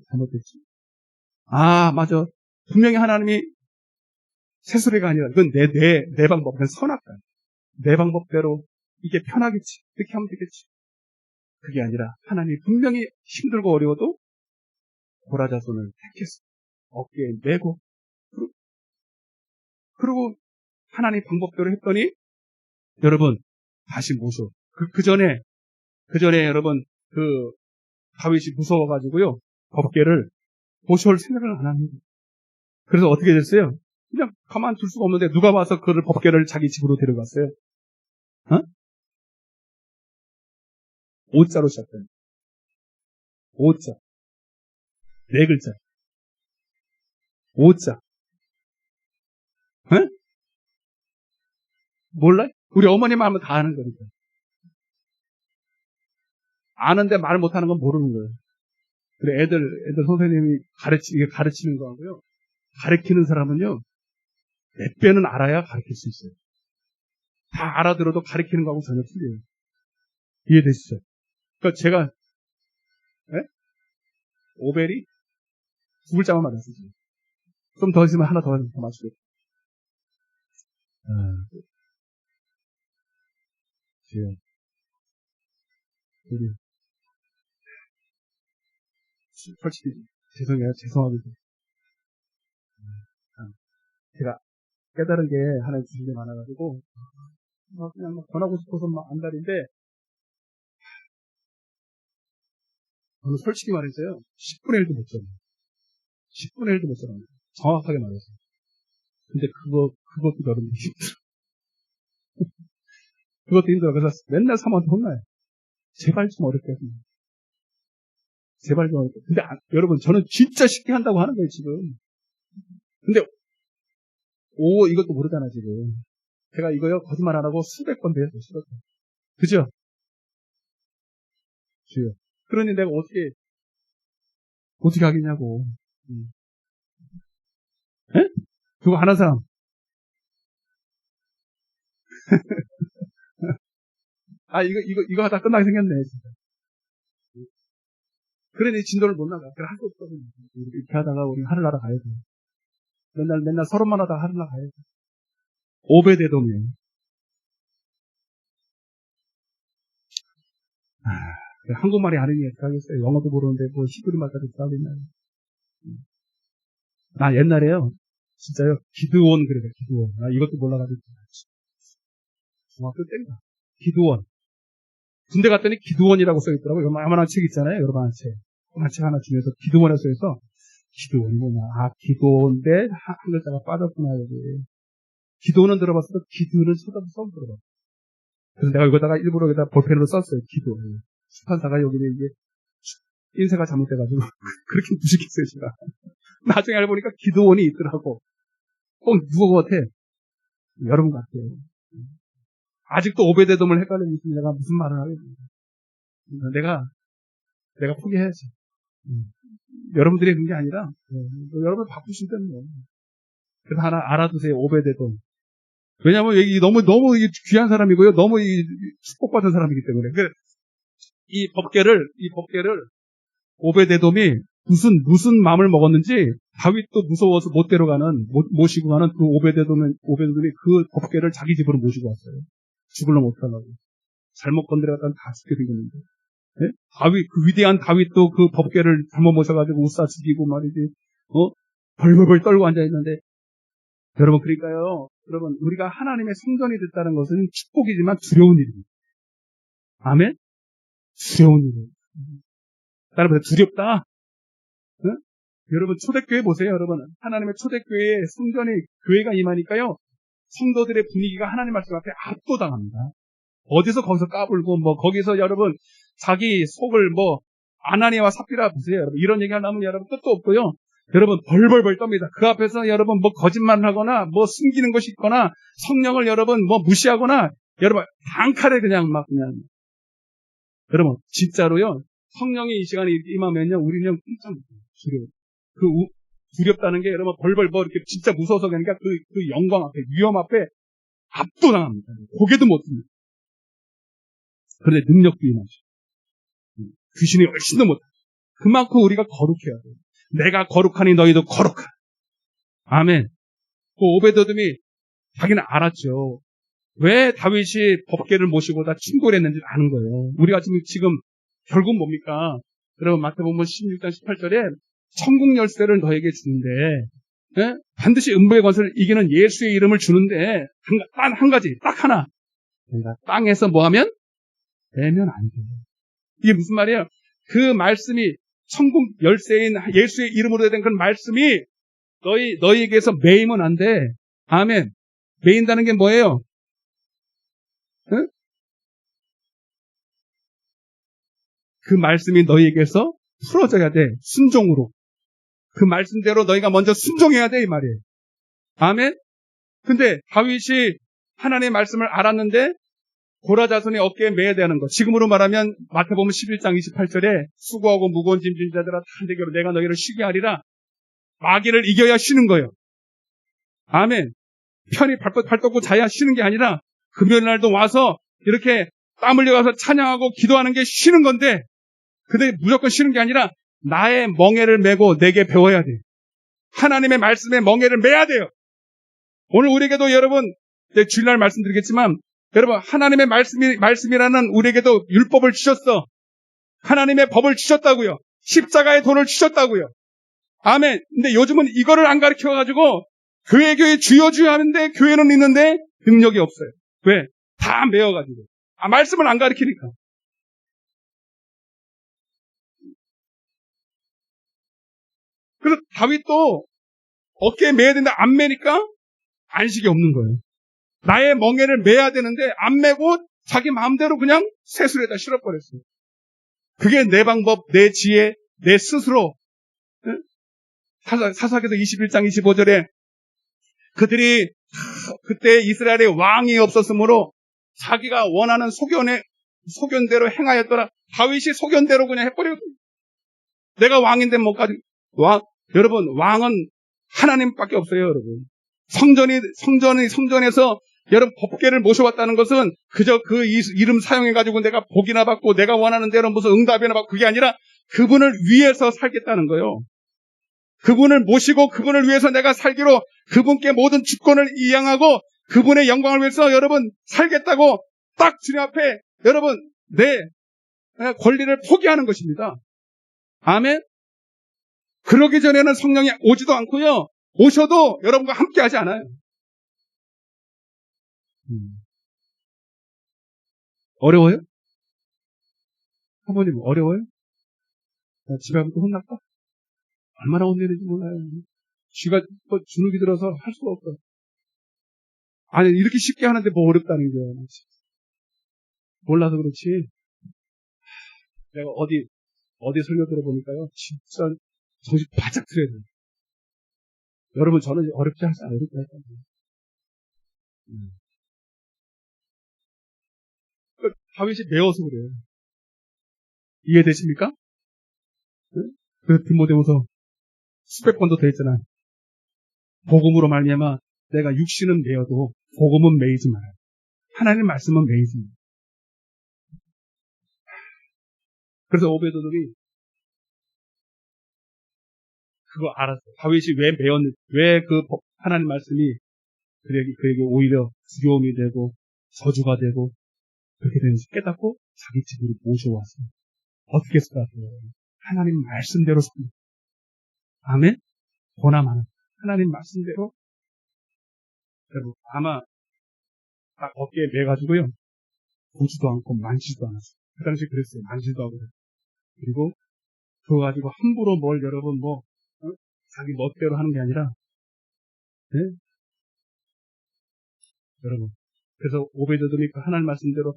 잘못했지. 맞아. 분명히 하나님이 새소리가 아니라 그건 내 방법, 그건 선악관. 내 방법대로 이게 편하겠지. 이렇게 하면 되겠지. 그게 아니라 하나님이 분명히 힘들고 어려워도 고라자손을 택했어. 어깨에 메고 그리고 하나님 방법대로 했더니 여러분 다시 모셔. 그 전에 여러분 다윗이 무서워가지고요 법궤를 모셔올 생각을 안 합니다. 그래서 어떻게 됐어요? 그냥 가만 둘 수가 없는데 누가 와서 그 법궤를 자기 집으로 데려갔어요. 5자로 시작돼요. 5자. 4글자. 5자. 몰라요? 우리 어머니만 하면 다 아는 거니까. 아는데 말 못하는 건 모르는 거예요. 그래 애들 선생님이 가르치는 거하고요. 가르치는 사람은요. 몇 배는 알아야 가르칠 수 있어요. 다 알아들어도 가르치는 거하고 전혀 틀려요. 이해되시죠? 그러니까 제가 오베리 두 글자만 맞았어요. 좀 더 있으면 하나 더 맞추고. 지금 우리 솔직히 죄송하게 제가 깨달은 게 하나님 주신 게 많아가지고 그냥 전하고 싶어서 안달인데 저는 솔직히 말해서요 10분의 1도 못 전해요. 10분의 1도 못 전해요. 정확하게 말해서. 근데 그것도 여러분 힘들어. 그것도 힘들어. 그래서 맨날 사모한테 혼나요. 제발 좀 어렵게 해서. 제발 좀 어렵게. 근데 여러분 저는 진짜 쉽게 한다고 하는 거예요 지금. 근데 이것도 모르잖아 지금. 제가 이거요 거짓말 안 하고 수백 번 배웠어요. 수백 번. 그죠? 주요. 그러니 내가 어떻게 하겠냐고. 에? 그거 하는 사람. 이거 하다 끝나게 생겼네, 진짜. 그러니 진도를 못 나가. 그래, 할 수 없거든. 이렇게 하다가 우리 하늘나라 가야 돼. 맨날 서로만 하다가 하늘나라 가야 돼. 오베데돔이에요. 한국말이 아니니 어떡하겠어요. 영어도 모르는데 뭐 히브리 말까지 싸우겠나요. 나 옛날에요. 진짜요. 기드온 그래요. 기드온. 나 이것도 몰라가지고. 중학교 때인가. 기드온. 군대 갔더니 기드원이라고 써있더라고요. 요만한 책 있잖아요. 요만한 책. 요만한 책 하나 중에서 기드원에 써있어. 기드원이 뭐냐. 기드원인데 한 글자가 빠졌구나. 여기. 기드원은 들어봤어도 기드는 처음 들어봤어. 그래서 내가 이거다가 일부러 여기다 볼펜으로 썼어요. 기드원. 출판사가 여기는 이게 인쇄가 잘못돼가지고 그렇게 무식했어요. 제가. 나중에 알고 보니까 기드원이 있더라고. 꼭 누구 같아. 여러분 같아요. 아직도 오베데돔을 헷갈리고 있으면 내가 무슨 말을 하겠습니까? 내가 포기해야지. 여러분들이 그런 게 아니라, 여러분 바꾸신 때문에. 그래서 하나 알아두세요, 오베데돔. 왜냐면 여기 너무 귀한 사람이고요. 너무 축복받은 사람이기 때문에. 이 법궤를 오베데돔이 무슨 마음을 먹었는지 다윗도 무서워서 못 데려가는, 모시고 가는 그 오베데돔이 그 법궤를 자기 집으로 모시고 왔어요. 죽을러 못 하려고. 잘못 건드려갔다면 다 죽게 되겠는데. 네? 그 위대한 다윗도 그 법궤를 잘못 모셔가지고 우싸 죽이고 말이지, 벌벌벌 떨고 앉아있는데, 여러분, 그러니까요, 여러분, 우리가 하나님의 성전이 됐다는 것은 축복이지만 두려운 일입니다. 아멘? 두려운 일이에요. 따라서 두렵다? 응? 여러분, 초대교회 보세요, 여러분. 하나님의 초대교회에 교회가 임하니까요, 성도들의 분위기가 하나님 말씀 앞에 압도당합니다. 거기서 까불고, 거기서 여러분, 자기 속을 아나니아와 삽비라 보세요, 여러분. 이런 얘기 하려면 여러분 끝도 없고요. 여러분, 벌벌벌 떱니다. 그 앞에서 여러분, 거짓말을 하거나, 숨기는 것이 있거나, 성령을 여러분, 무시하거나, 여러분, 단칼에 그냥. 여러분, 진짜로요, 성령이 이 시간에 임하면요, 우리는 깜짝 두려워요. 두렵다는 게 여러분 벌벌 이렇게 진짜 무서워서 그러니까 그 영광 앞에, 위험 앞에 압도당합니다. 고개도 못 듭니다. 그런데 능력도 임하죠. 귀신이 훨씬 더 못해. 그만큼 우리가 거룩해야 돼요. 내가 거룩하니 너희도 거룩하라. 아멘. 그 오베데돔이 자기는 알았죠. 왜 다윗이 법궤를 모시고 다 충고를 했는지 아는 거예요. 우리가 지금 결국 뭡니까? 여러분 마태복음 16장 18절에 천국 열쇠를 너에게 주는데 반드시 음부의 권세를 이기는 예수의 이름을 주는데 단 한 가지, 딱 하나. 그러니까 땅에서 뭐하면? 매면 안 돼요. 이게 무슨 말이에요? 그 말씀이 천국 열쇠인 예수의 이름으로 된 그 말씀이 너희에게서 매이면 안 돼. 아멘. 매인다는 게 뭐예요? 응? 그 말씀이 너희에게서 풀어져야 돼. 순종으로. 그 말씀대로 너희가 먼저 순종해야 돼, 이 말이에요. 아멘? 근데 다윗이 하나님의 말씀을 알았는데 고라 자손의 어깨에 매야 되는 것. 지금으로 말하면 마태복음 11장 28절에 수고하고 무거운 짐진 자들아 다 내게로 내가 너희를 쉬게 하리라. 마귀를 이겨야 쉬는 거예요. 아멘. 편히 발 뻗고 자야 쉬는 게 아니라 금요일 날도 와서 이렇게 땀 흘려가서 찬양하고 기도하는 게 쉬는 건데, 근데 무조건 쉬는 게 아니라 나의 멍에를 메고 내게 배워야 돼요. 하나님의 말씀에 멍에를 메야 돼요. 오늘 우리에게도 여러분, 주일날 말씀드리겠지만, 여러분 하나님의 말씀이라는 우리에게도 율법을 주셨어. 하나님의 법을 주셨다고요. 십자가의 돈을 주셨다고요. 아멘. 근데 요즘은 이거를 안 가르쳐가지고 교회 주여 하는데 교회는 있는데 능력이 없어요. 왜? 다 메어가지고. 말씀을 안 가르치니까. 그래서 다윗도 어깨에 매야 되는데 안 매니까 안식이 없는 거예요. 나의 멍에를 매야 되는데 안 매고 자기 마음대로 그냥 새술에다 실어버렸어요. 그게 내 방법, 내 지혜, 내 스스로. 사사기도 21장 25절에 그들이 그때 이스라엘에 왕이 없었으므로 자기가 원하는 소견대로 행하였더라. 다윗이 소견대로 그냥 해버렸어요. 내가 왕인데 뭐까지. 여러분, 왕은 하나님밖에 없어요, 여러분. 성전에서 여러분 법궤를 모셔왔다는 것은 그저 그 이름 사용해가지고 내가 복이나 받고 내가 원하는 대로 무슨 응답이나 받고 그게 아니라 그분을 위해서 살겠다는 거예요. 그분을 모시고 그분을 위해서 내가 살기로 그분께 모든 주권을 이양하고 그분의 영광을 위해서 여러분 살겠다고 딱 주님 앞에 여러분 내 권리를 포기하는 것입니다. 아멘. 그러기 전에는 성령이 오지도 않고요. 오셔도 여러분과 함께 하지 않아요. 어려워요? 사모님 어려워요? 집에 가면 또 혼날까? 얼마나 혼내는지 몰라요. 쥐가 주눅이 들어서 할 수가 없어. 아니 이렇게 쉽게 하는데 뭐 어렵다는 거야. 몰라서 그렇지. 내가 어디 설교 들어보니까요. 진짜 정신 바짝 들어야 돼요. 여러분 저는 어렵지 않아요. 어렵지 않아요. 다윗이 매워서 그래요. 이해되십니까? 그 디모데후서 수백 번도 더 했잖아. 복음으로 말미암아 내가 육신은 매여도 복음은 매이지 말아요. 하나님 말씀은 매이지 말아요. 그래서 오베드돔이 그거 알았어요. 다윗이 왜 그 하나님 말씀이 그에게 오히려 두려움이 되고 저주가 되고 그렇게 되는지 깨닫고 자기 집으로 모셔왔어요. 어떻게 했을 것 같아요? 하나님 말씀대로 삽니다. 아멘? 보나마나 하나님 말씀대로 여러분 아마 딱 어깨에 매가지고요. 보지도 않고 만지지도 않았어요. 그 당시 그랬어요. 만지지도 하고 그리고 그거 가지고 함부로 뭘 여러분 자기 멋대로 하는 게 아니라 네? 여러분 그래서 오베드돔이 그 하나님 말씀대로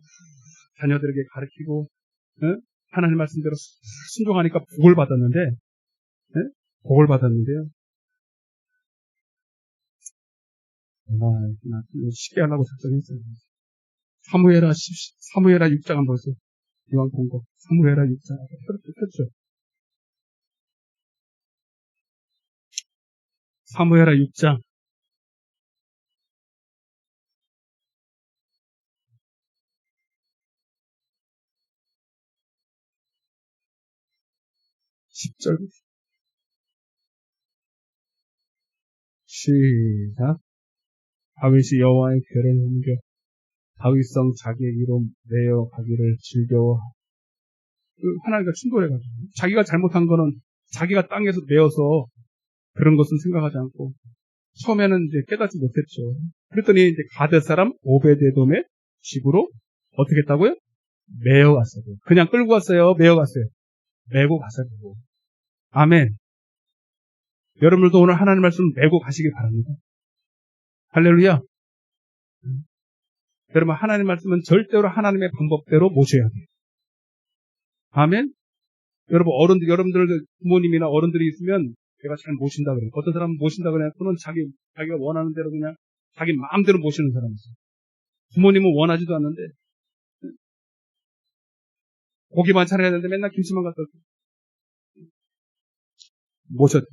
자녀들에게 가르치고 하나님 말씀대로 순종하니까 복을 받았는데 복을 받았는데요. 쉽게 하려고 작정했어요. 사무엘하 6장 한번 보세요. 이왕 본 거. 사무엘하 6장. 폈죠. 사무엘하 6장. 10절. 시작. 다윗이 여호와의 궤를 옮겨 다윗성 자기의 이로 내어 가기를 즐겨워. 하나님과 충돌해가지고 자기가 잘못한 거는 자기가 땅에서 내어서 그런 것은 생각하지 않고 처음에는 이제 깨닫지 못했죠. 그랬더니 이제 가드 사람 오베데돔의 집으로 어떻게 했다고요? 메어 갔어요. 그냥 끌고 갔어요. 메어 갔어요. 메고 갔어요. 아멘. 여러분들도 오늘 하나님 말씀 메고 가시길 바랍니다. 할렐루야. 여러분 하나님 말씀은 절대로 하나님의 방법대로 모셔야 돼요. 아멘. 여러분들 부모님이나 어른들이 있으면 내가 잘 모신다 그래요. 어떤 사람은 모신다 그래요. 또는 자기가 원하는 대로 그냥 자기 마음대로 모시는 사람이 있어요. 부모님은 원하지도 않는데 고기만 차려야 되는데 맨날 김치만 갖다 모셨,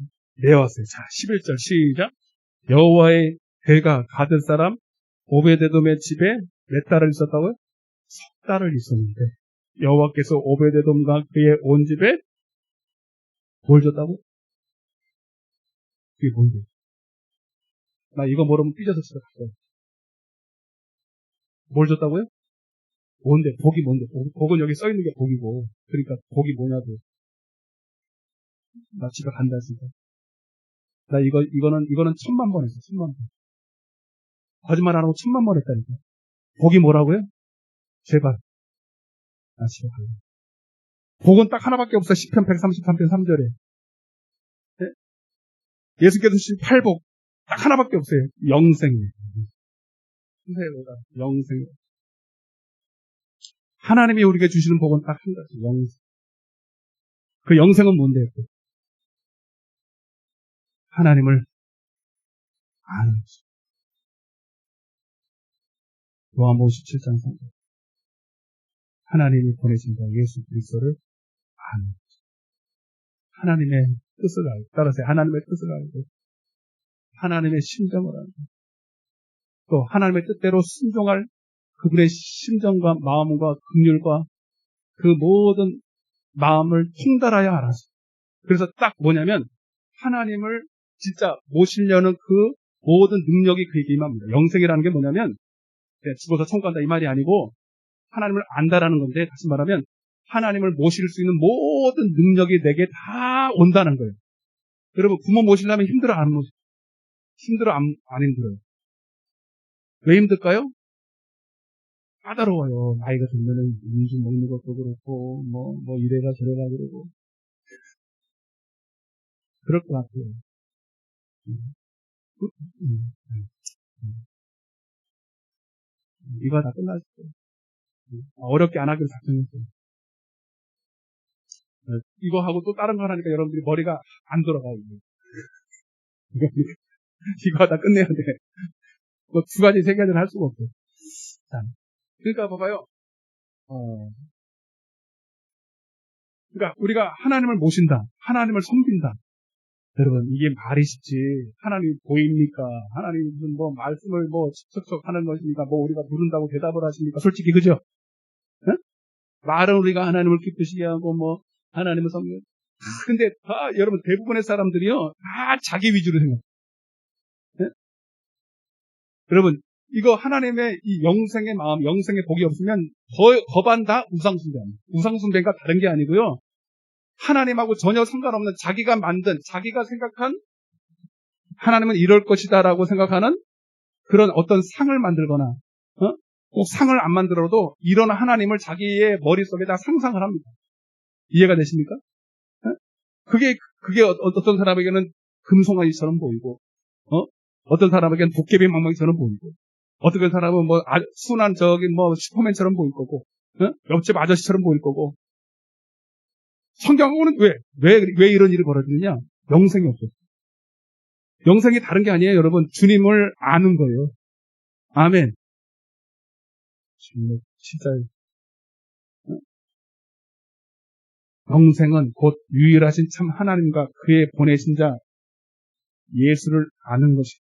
내왔어요. 자, 11절 시작. 여호와의 괴가 가든 사람 오베데돔의 집에 몇 달을 있었다고요? 석 달을 있었는데 여호와께서 오베데돔과 그의 온 집에 뭘 줬다고? 그게 뭔데? 나 이거 모르면 삐져서 집에 갔어요. 뭘 줬다고요? 뭔데? 복이 뭔데? 복은 여기 써 있는 게 복이고. 그러니까 복이 뭐냐고. 나 집에 간다 진짜. 나 이거는 1000만 번 했어. 1000만 번. 거짓말 안 하고 1000만 번 했다니까. 복이 뭐라고요? 제발. 나 집에 갈래. 복은 딱 하나밖에 없어. 시편 133편 3절에. 네? 예수께서 주신 팔복 딱 하나밖에 없어요. 영생이에요. 영생. 하나님이 우리에게 주시는 복은 딱 한 가지. 영생. 그 영생은 뭔데요? 하나님을 아는 거죠. 요한복음 17장 3절. 하나님이 보내신 자 예수 그리스도를 아는 거죠. 하나님의 뜻을 알고, 따라서 하나님의 뜻을 알고, 하나님의 심정을 알고, 또 하나님의 뜻대로 순종할 그분의 심정과 마음과 긍휼과 그 모든 마음을 통달하여 알았어요. 그래서 딱 뭐냐면 하나님을 진짜 모시려는 그 모든 능력이 그에게 임합니다. 영생이라는 게 뭐냐면 죽어서 천국 간다 이 말이 아니고 하나님을 안다라는 건데, 다시 말하면 하나님을 모실 수 있는 모든 능력이 내게 다 온다는 거예요. 여러분, 부모 모시려면 힘들어 안 모시? 힘들어 안 힘들어요? 왜 힘들까요? 까다로워요. 나이가 들면은 음식 먹는 것도 그렇고 뭐 이래가 저래가 그러고 그럴 것 같아요. 이거 다 끝났어요. 어렵게 안 하기로 작정했어요. 이거 하고 또 다른 거 하니까 여러분들이 머리가 안 돌아가요. 이거 다 끝내야 돼. 뭐 두 가지, 세 가지는 할 수가 없어요. 자, 그러니까 봐봐요. 그러니까 우리가 하나님을 모신다. 하나님을 섬긴다. 여러분, 이게 말이 쉽지. 하나님이 보입니까? 하나님이 무슨 뭐 말씀을 뭐 척척 하는 것입니까? 뭐 우리가 부른다고 대답을 하십니까? 솔직히, 그죠? 응? 말은 우리가 하나님을 기쁘시게 하고 뭐 하나님을 섬겨. 근데 다 여러분 대부분의 사람들이요. 다 자기 위주로 생각해요. 네? 여러분, 이거 하나님의 이 영생의 마음, 영생의 복이 없으면 거반 다 우상숭배합니다. 우상숭배가 다른 게 아니고요. 하나님하고 전혀 상관없는 자기가 만든, 자기가 생각한 하나님은 이럴 것이다라고 생각하는 그런 어떤 상을 만들거나, 꼭 상을 안 만들어도 이런 하나님을 자기의 머릿속에다 상상을 합니다. 이해가 되십니까? 그게 어떤 사람에게는 금송아지처럼 보이고, 어떤 사람에게는 도깨비 망망이처럼 보이고, 어떤 사람은 뭐 순한 슈퍼맨처럼 보일 거고, 옆집 아저씨처럼 보일 거고. 성경은 왜 이런 일이 벌어지느냐? 영생이 없어요. 영생이 다른 게 아니에요, 여러분. 주님을 아는 거예요. 아멘. 진짜 영생은 곧 유일하신 참 하나님과 그의 보내신 자 예수를 아는 것이다.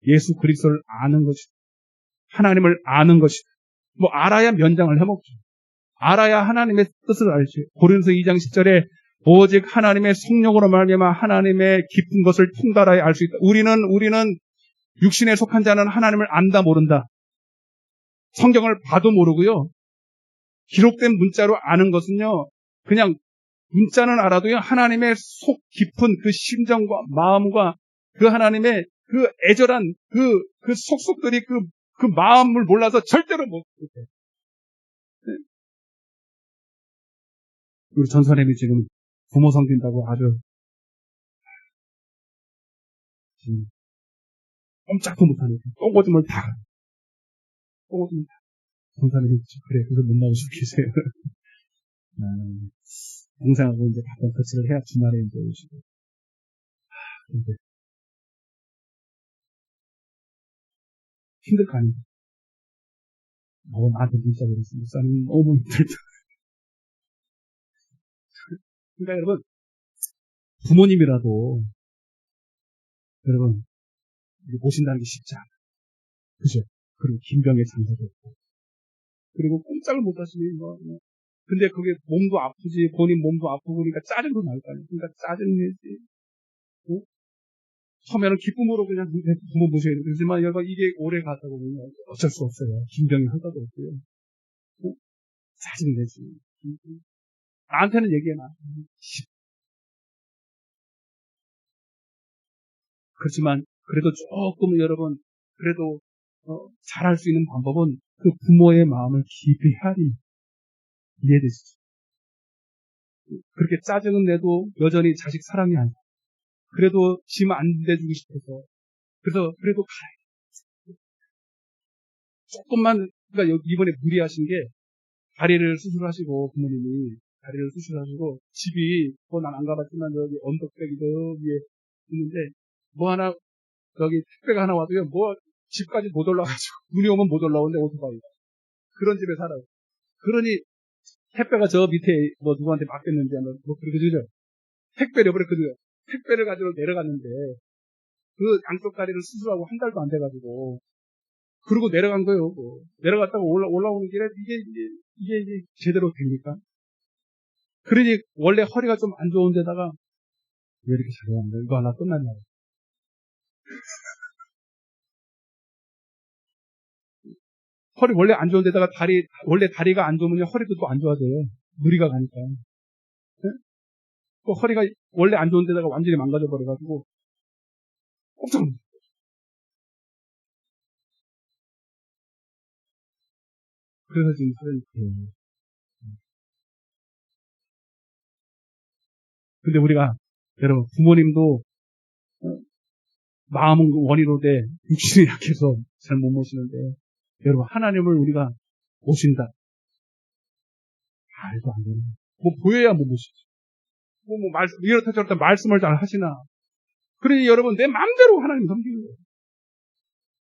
예수 그리스도를 아는 것이다. 하나님을 아는 것이다. 뭐 알아야 면장을 해먹죠. 알아야 하나님의 뜻을 알지. 고린도서 2장 10절에 오직 하나님의 성령으로 말미암아 하나님의 깊은 것을 통달하여 알 수 있다. 우리는 육신에 속한 자는 하나님을 안다 모른다. 성경을 봐도 모르고요. 기록된 문자로 아는 것은요. 그냥 문자는 알아도요. 하나님의 속 깊은 그 심정과 마음과 그 하나님의 그 애절한 그 속속들이 그 마음을 몰라서 절대로 못 해요. 우리 전사님이 지금 부모 섬긴다고 아주 꼼짝도 못하는 똥꼬줌을 다 똥꼬줌을 다 전사님이 그래 그래서 못 나오시고 계세요. 동생하고 이제 가끔 터치를 해야 주말에 이제 오시고. 근데 힘들 거 아닙니까? 나한테 문자 보냈어. 목사님 너무 힘들다. 그러니까 여러분, 부모님이라도, 여러분, 모신다는 게 쉽지 않아요. 그죠? 그리고 긴병의 장사도 없고. 그리고 꼼짝을 못 하시니, 근데 그게 몸도 아프지, 본인 몸도 아프고, 그러니까 짜증도 날 거 아니에요. 그러니까 짜증내지. 어? 처음에는 기쁨으로 그냥 부모 모셔야 돼요. 그렇지만 여러분, 이게 오래 가다 보면 어쩔 수 없어요. 긴병이 하나도 없고요. 짜증내지. 나한테는 얘기해놔. 그렇지만, 그래도 조금 여러분, 그래도, 잘할 수 있는 방법은 그 부모의 마음을 깊이 헤아리, 이해되시죠? 그렇게 짜증은 내도 여전히 자식 사랑이 아니야. 그래도 짐 안 대주고 싶어서. 그래서, 그래도 조금만, 그러니까 이번에 무리하신 게, 다리를 수술하시고, 부모님이, 다리를 수술하시고, 집이, 난 안 가봤지만, 여기 언덕배기 저 위에 있는데, 뭐 하나, 여기 택배가 하나 와도요, 집까지 못 올라가지고, 눈이 오면 못 올라오는데, 오토바이. 그런 집에 살아요. 그러니, 택배가 저 밑에, 누구한테 맡겼는지, 그렇게 되죠. 택배를 여버렸거든요. 택배를 가지고 내려갔는데, 그 양쪽 다리를 수술하고 한 달도 안 돼가지고, 그러고 내려간 거예요. 내려갔다가 올라오는 길에 이게 제대로 됩니까? 그러니 원래 허리가 좀 안 좋은 데다가 왜 이렇게 잘해야 한다. 이거 하나 끝났냐. 허리 원래 안 좋은 데다가 원래 다리가 안 좋으면 허리도 또 안 좋아져요. 무리가 가니까. 네? 그 허리가 원래 안 좋은 데다가 완전히 망가져 버려가지고 꼼짝 놀랐어요. 그래서 지금 사연이 근데 우리가 여러분 부모님도 마음은 원이로 돼 육신이 약해서 잘 못 모시는데 여러분 하나님을 우리가 모신다. 말도 안 되는. 보여야 못 모시지. 이렇다 저렇다 말씀을 잘 하시나. 그러니 여러분 내 마음대로 하나님 섬기는 거예요.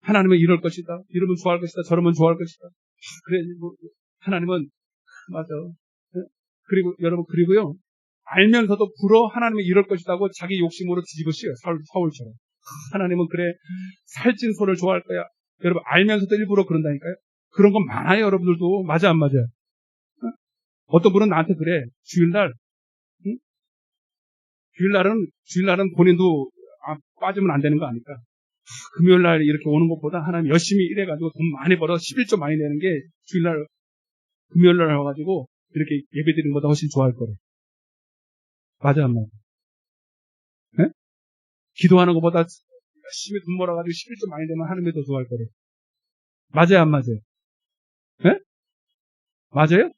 하나님은 이럴 것이다. 이러면 좋아할 것이다. 저러면 좋아할 것이다. 그래 하나님은 맞아. 그리고 여러분 그리고요. 알면서도 불어 하나님은 이럴 것이다고 자기 욕심으로 뒤집어 씌워요. 사울처럼. 하나님은 그래 살찐 소를 좋아할 거야. 여러분 알면서도 일부러 그런다니까요. 그런 건 많아요. 여러분들도. 맞아 안 맞아? 어떤 분은 나한테 그래. 주일날 응? 주일날은 본인도 빠지면 안 되는 거 아닐까? 금요일날 이렇게 오는 것보다 하나님 열심히 일해가지고 돈 많이 벌어 11조 많이 내는 게 주일날 금요일날 와가지고 이렇게 예배 드리는 것보다 훨씬 좋아할 거래. 맞아 안 맞아? 네? 기도하는 것보다 열심히 돈 벌어가지고 11조 많이 내면 하나님이 더 좋아할 거래. 맞아요 안 맞아요? 네? 맞아요?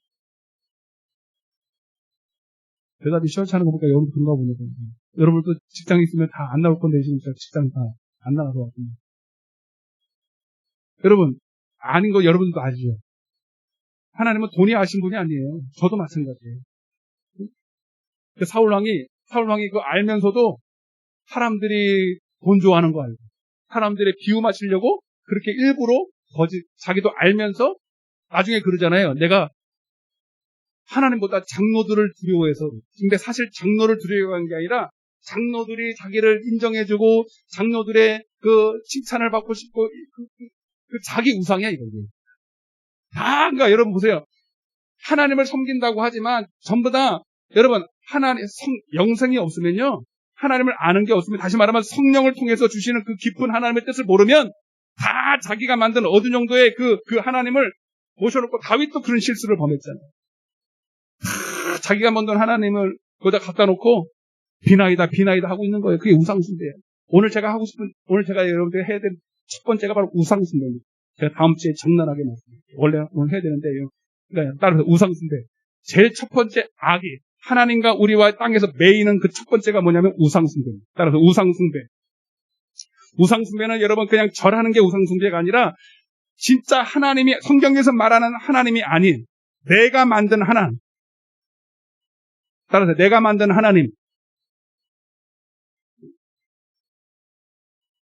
대답이 시원찮은 거 보니까 여러분 그런가 보네요. 여러분도 직장 있으면 다 안 나올 건데 지금 직장 다 안 나가서 왔군요. 여러분 아닌 거 여러분도 아시죠? 하나님은 돈이 아신 분이 아니에요. 저도 마찬가지예요. 사울왕이 그거 알면서도 사람들이 돈 좋아하는 거 알고 사람들의 비유마시려고 그렇게 일부러 자기도 알면서 나중에 그러잖아요. 내가 하나님보다 장로들을 두려워해서 근데 사실 장로를 두려워한 게 아니라 장로들이 자기를 인정해주고 장로들의 그 칭찬을 받고 싶고 그 자기 우상이야 이거. 그러니까 여러분 보세요. 하나님을 섬긴다고 하지만 전부 다 여러분 하나님 영생이 없으면요. 하나님을 아는 게 없으면 다시 말하면 성령을 통해서 주시는 그 깊은 하나님의 뜻을 모르면 다 자기가 만든 어느 정도의 그 하나님을 모셔놓고 다윗도 그런 실수를 범했잖아요. 다 자기가 만든 하나님을 거기다 갖다 놓고 비나이다 하고 있는 거예요. 그게 우상숭배예요. 오늘 제가 여러분들 해야 될 첫 번째가 바로 우상숭배입니다. 제가 다음 주에 장난하게 말씀드릴게요. 원래 오늘 해야 되는데 그러니까 따라서 우상숭배. 제일 첫 번째 악이 하나님과 우리와 땅에서 매이는 그 첫 번째가 뭐냐면 우상숭배입니다. 따라서 우상숭배는 여러분 그냥 절하는 게 우상숭배가 아니라 진짜 하나님이 성경에서 말하는 하나님이 아닌 내가 만든 하나님. 따라서 내가 만든 하나님.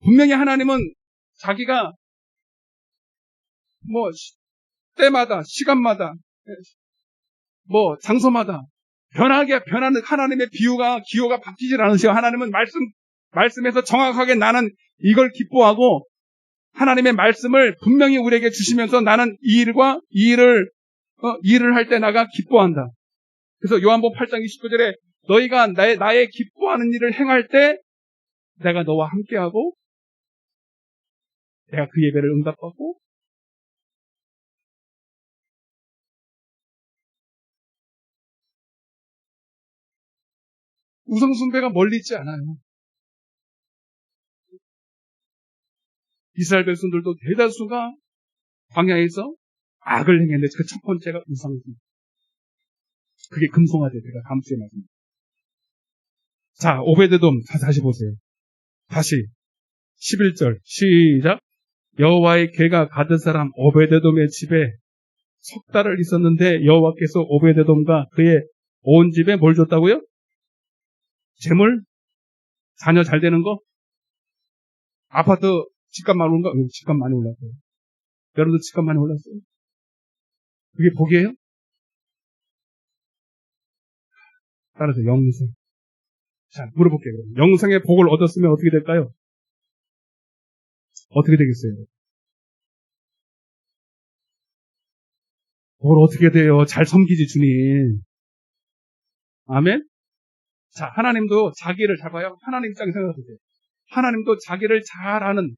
분명히 하나님은 자기가 때마다 시간마다 장소마다 변하는 하나님의 기호가 바뀌질 않으세요. 하나님은 말씀에서 정확하게 나는 이걸 기뻐하고 하나님의 말씀을 분명히 우리에게 주시면서 나는 이 일을 할 때 나가 기뻐한다. 그래서 요한복음 8장 29절에 너희가 나의 기뻐하는 일을 행할 때 내가 너와 함께하고 내가 그 예배를 응답받고 우상숭배가 멀리 있지 않아요. 이스라엘 백성들도 대다수가 광야에서 악을 행했는데 그 첫 번째가 우상숭배. 그게 금송아지가 다음 주에 말씀. 자, 오베데돔 다시 보세요. 다시 11절 시작. 여호와의 괴가 가드 사람 오베데돔의 집에 석 달을 있었는데 여호와께서 오베데돔과 그의 온 집에 뭘 줬다고요? 재물? 자녀 잘 되는 거? 아파트 집값 많이 올라? 집값 많이 올랐어요. 여러분들 집값 많이 올랐어요? 그게 복이에요? 따라서 영생. 자, 물어볼게요. 영생의 복을 얻었으면 어떻게 될까요? 어떻게 되겠어요? 뭘 어떻게 돼요? 잘 섬기지, 주님. 아멘? 자, 하나님도 자기를 잘 봐요. 하나님 입장에 생각해보세요. 하나님도 자기를 잘 아는,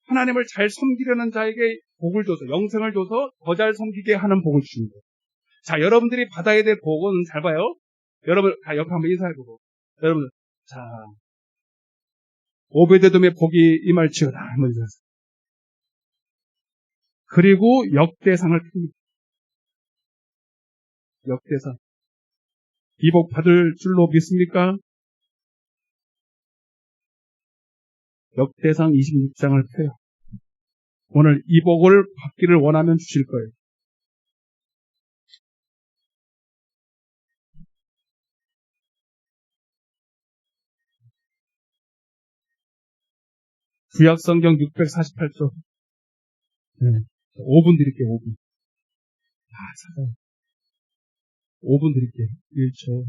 하나님을 잘 섬기려는 자에게 복을 줘서, 영생을 줘서 더 잘 섬기게 하는 복을 주십니다. 자, 여러분들이 받아야 될 복은 잘 봐요. 여러분, 다 옆에 한번 인사해보고. 여러분, 자, 오베데돔의 복이 임할지어다. 한번 인사하세요. 그리고 역대상을 핍니다. 역대상. 이 복 받을 줄로 믿습니까? 역대상 26장을 펴요. 오늘 이 복을 받기를 원하면 주실 거예요. 구약성경 648조. 네. 5분 드릴게요, 5분. 다 찾아요. 5분 드릴게요. 1초,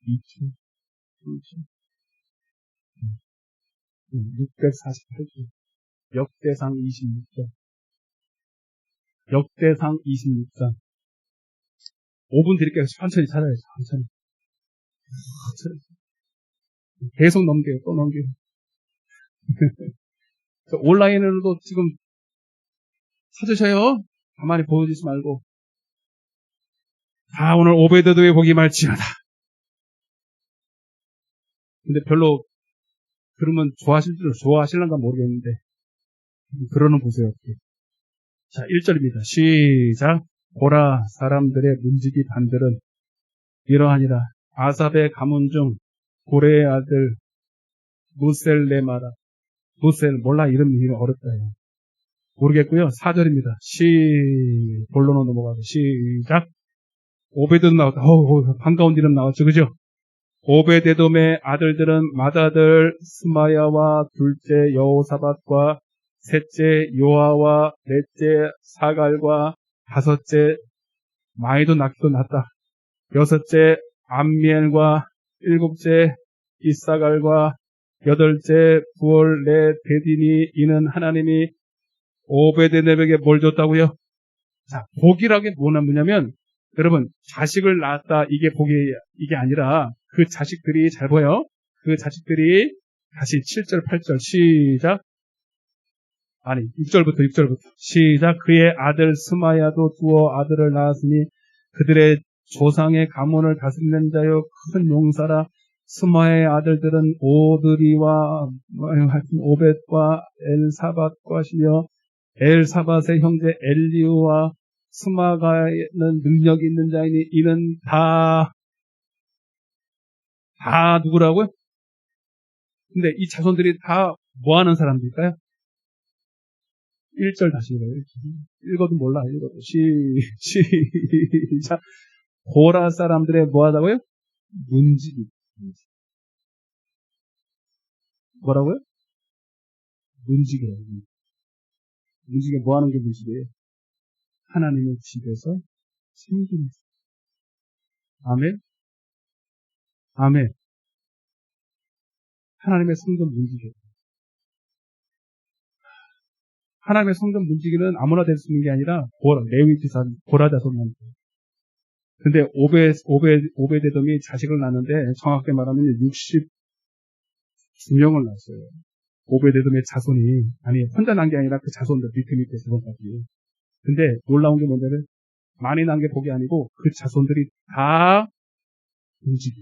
2초, 3초. 648조. 역대상 26장. 역대상 26장. 5분 드릴게요. 천천히 찾아요. 천천히. 계속 넘겨요. 또 넘겨요. 온라인으로도 지금 찾으셔요. 가만히 보여주지 말고. 다 오늘 오베데돔의 복이 말지어다. 근데 별로 그러면 좋아하실란가 모르겠는데 그러는 보세요. 자, 1절입니다. 시작. 보라 사람들의 문지기 반들은 이러하니라. 아삽의 가문 중 고레의 아들 무셀레마라. 무셀 몰라 이름이 어렵다. 모르겠고요. 4절입니다. 본론으로 넘어가서 시작. 오베데돔 나왔다. 반가운 이름 나왔죠. 그죠? 오베데돔의 아들들은 맏아들 스마야와 둘째 여호사밧과 셋째 요아와 넷째 사갈과 다섯째 많이도 낳기도 낳았다. 여섯째 암미엘과 일곱째 이사갈과 여덟째 부올레 데디니. 이는 하나님이 오베데돔에게 뭘 줬다고요? 자, 복이라는 게 뭐냐면 여러분 자식을 낳았다 이게 아니라 그 자식들이 잘 보여. 그 자식들이 다시 7절 8절 시작. 아니 6절부터 시작. 그의 아들 스마야도 두어 아들을 낳았으니 그들의 조상의 가문을 다스리는 자여 큰 용사라. 스마야의 아들들은 오드리와 오벳과 엘사밧과시며 엘사밧의 형제 엘리우와 스마가는 능력이 있는 자이니 이는 다 누구라고요? 근데 이 자손들이 다 뭐하는 사람들일까요? 1절 다시 읽어요. 읽어도 몰라. 읽어도 시작. 고라 사람들의 뭐하다고요? 문지기. 뭐라고요? 문지기예요. 문지기 뭐하는 게 문지기예요? 하나님의 집에서 섬기는. 아멘? 아멘. 하나님의 성전 문지기. 하나님의 성전 문지기는 아무나 될 수 있는 게 아니라 레위 지사 고라 자손만. 근데 오베데돔이 자식을 낳는데 정확하게 말하면 62명을 낳았어요. 오베데돔의 자손이 아니 혼자 난 게 아니라 그 자손들 밑에 자손까지. 근데 놀라운 게 뭐냐면 많이 난 게 복이 아니고 그 자손들이 다 움직여.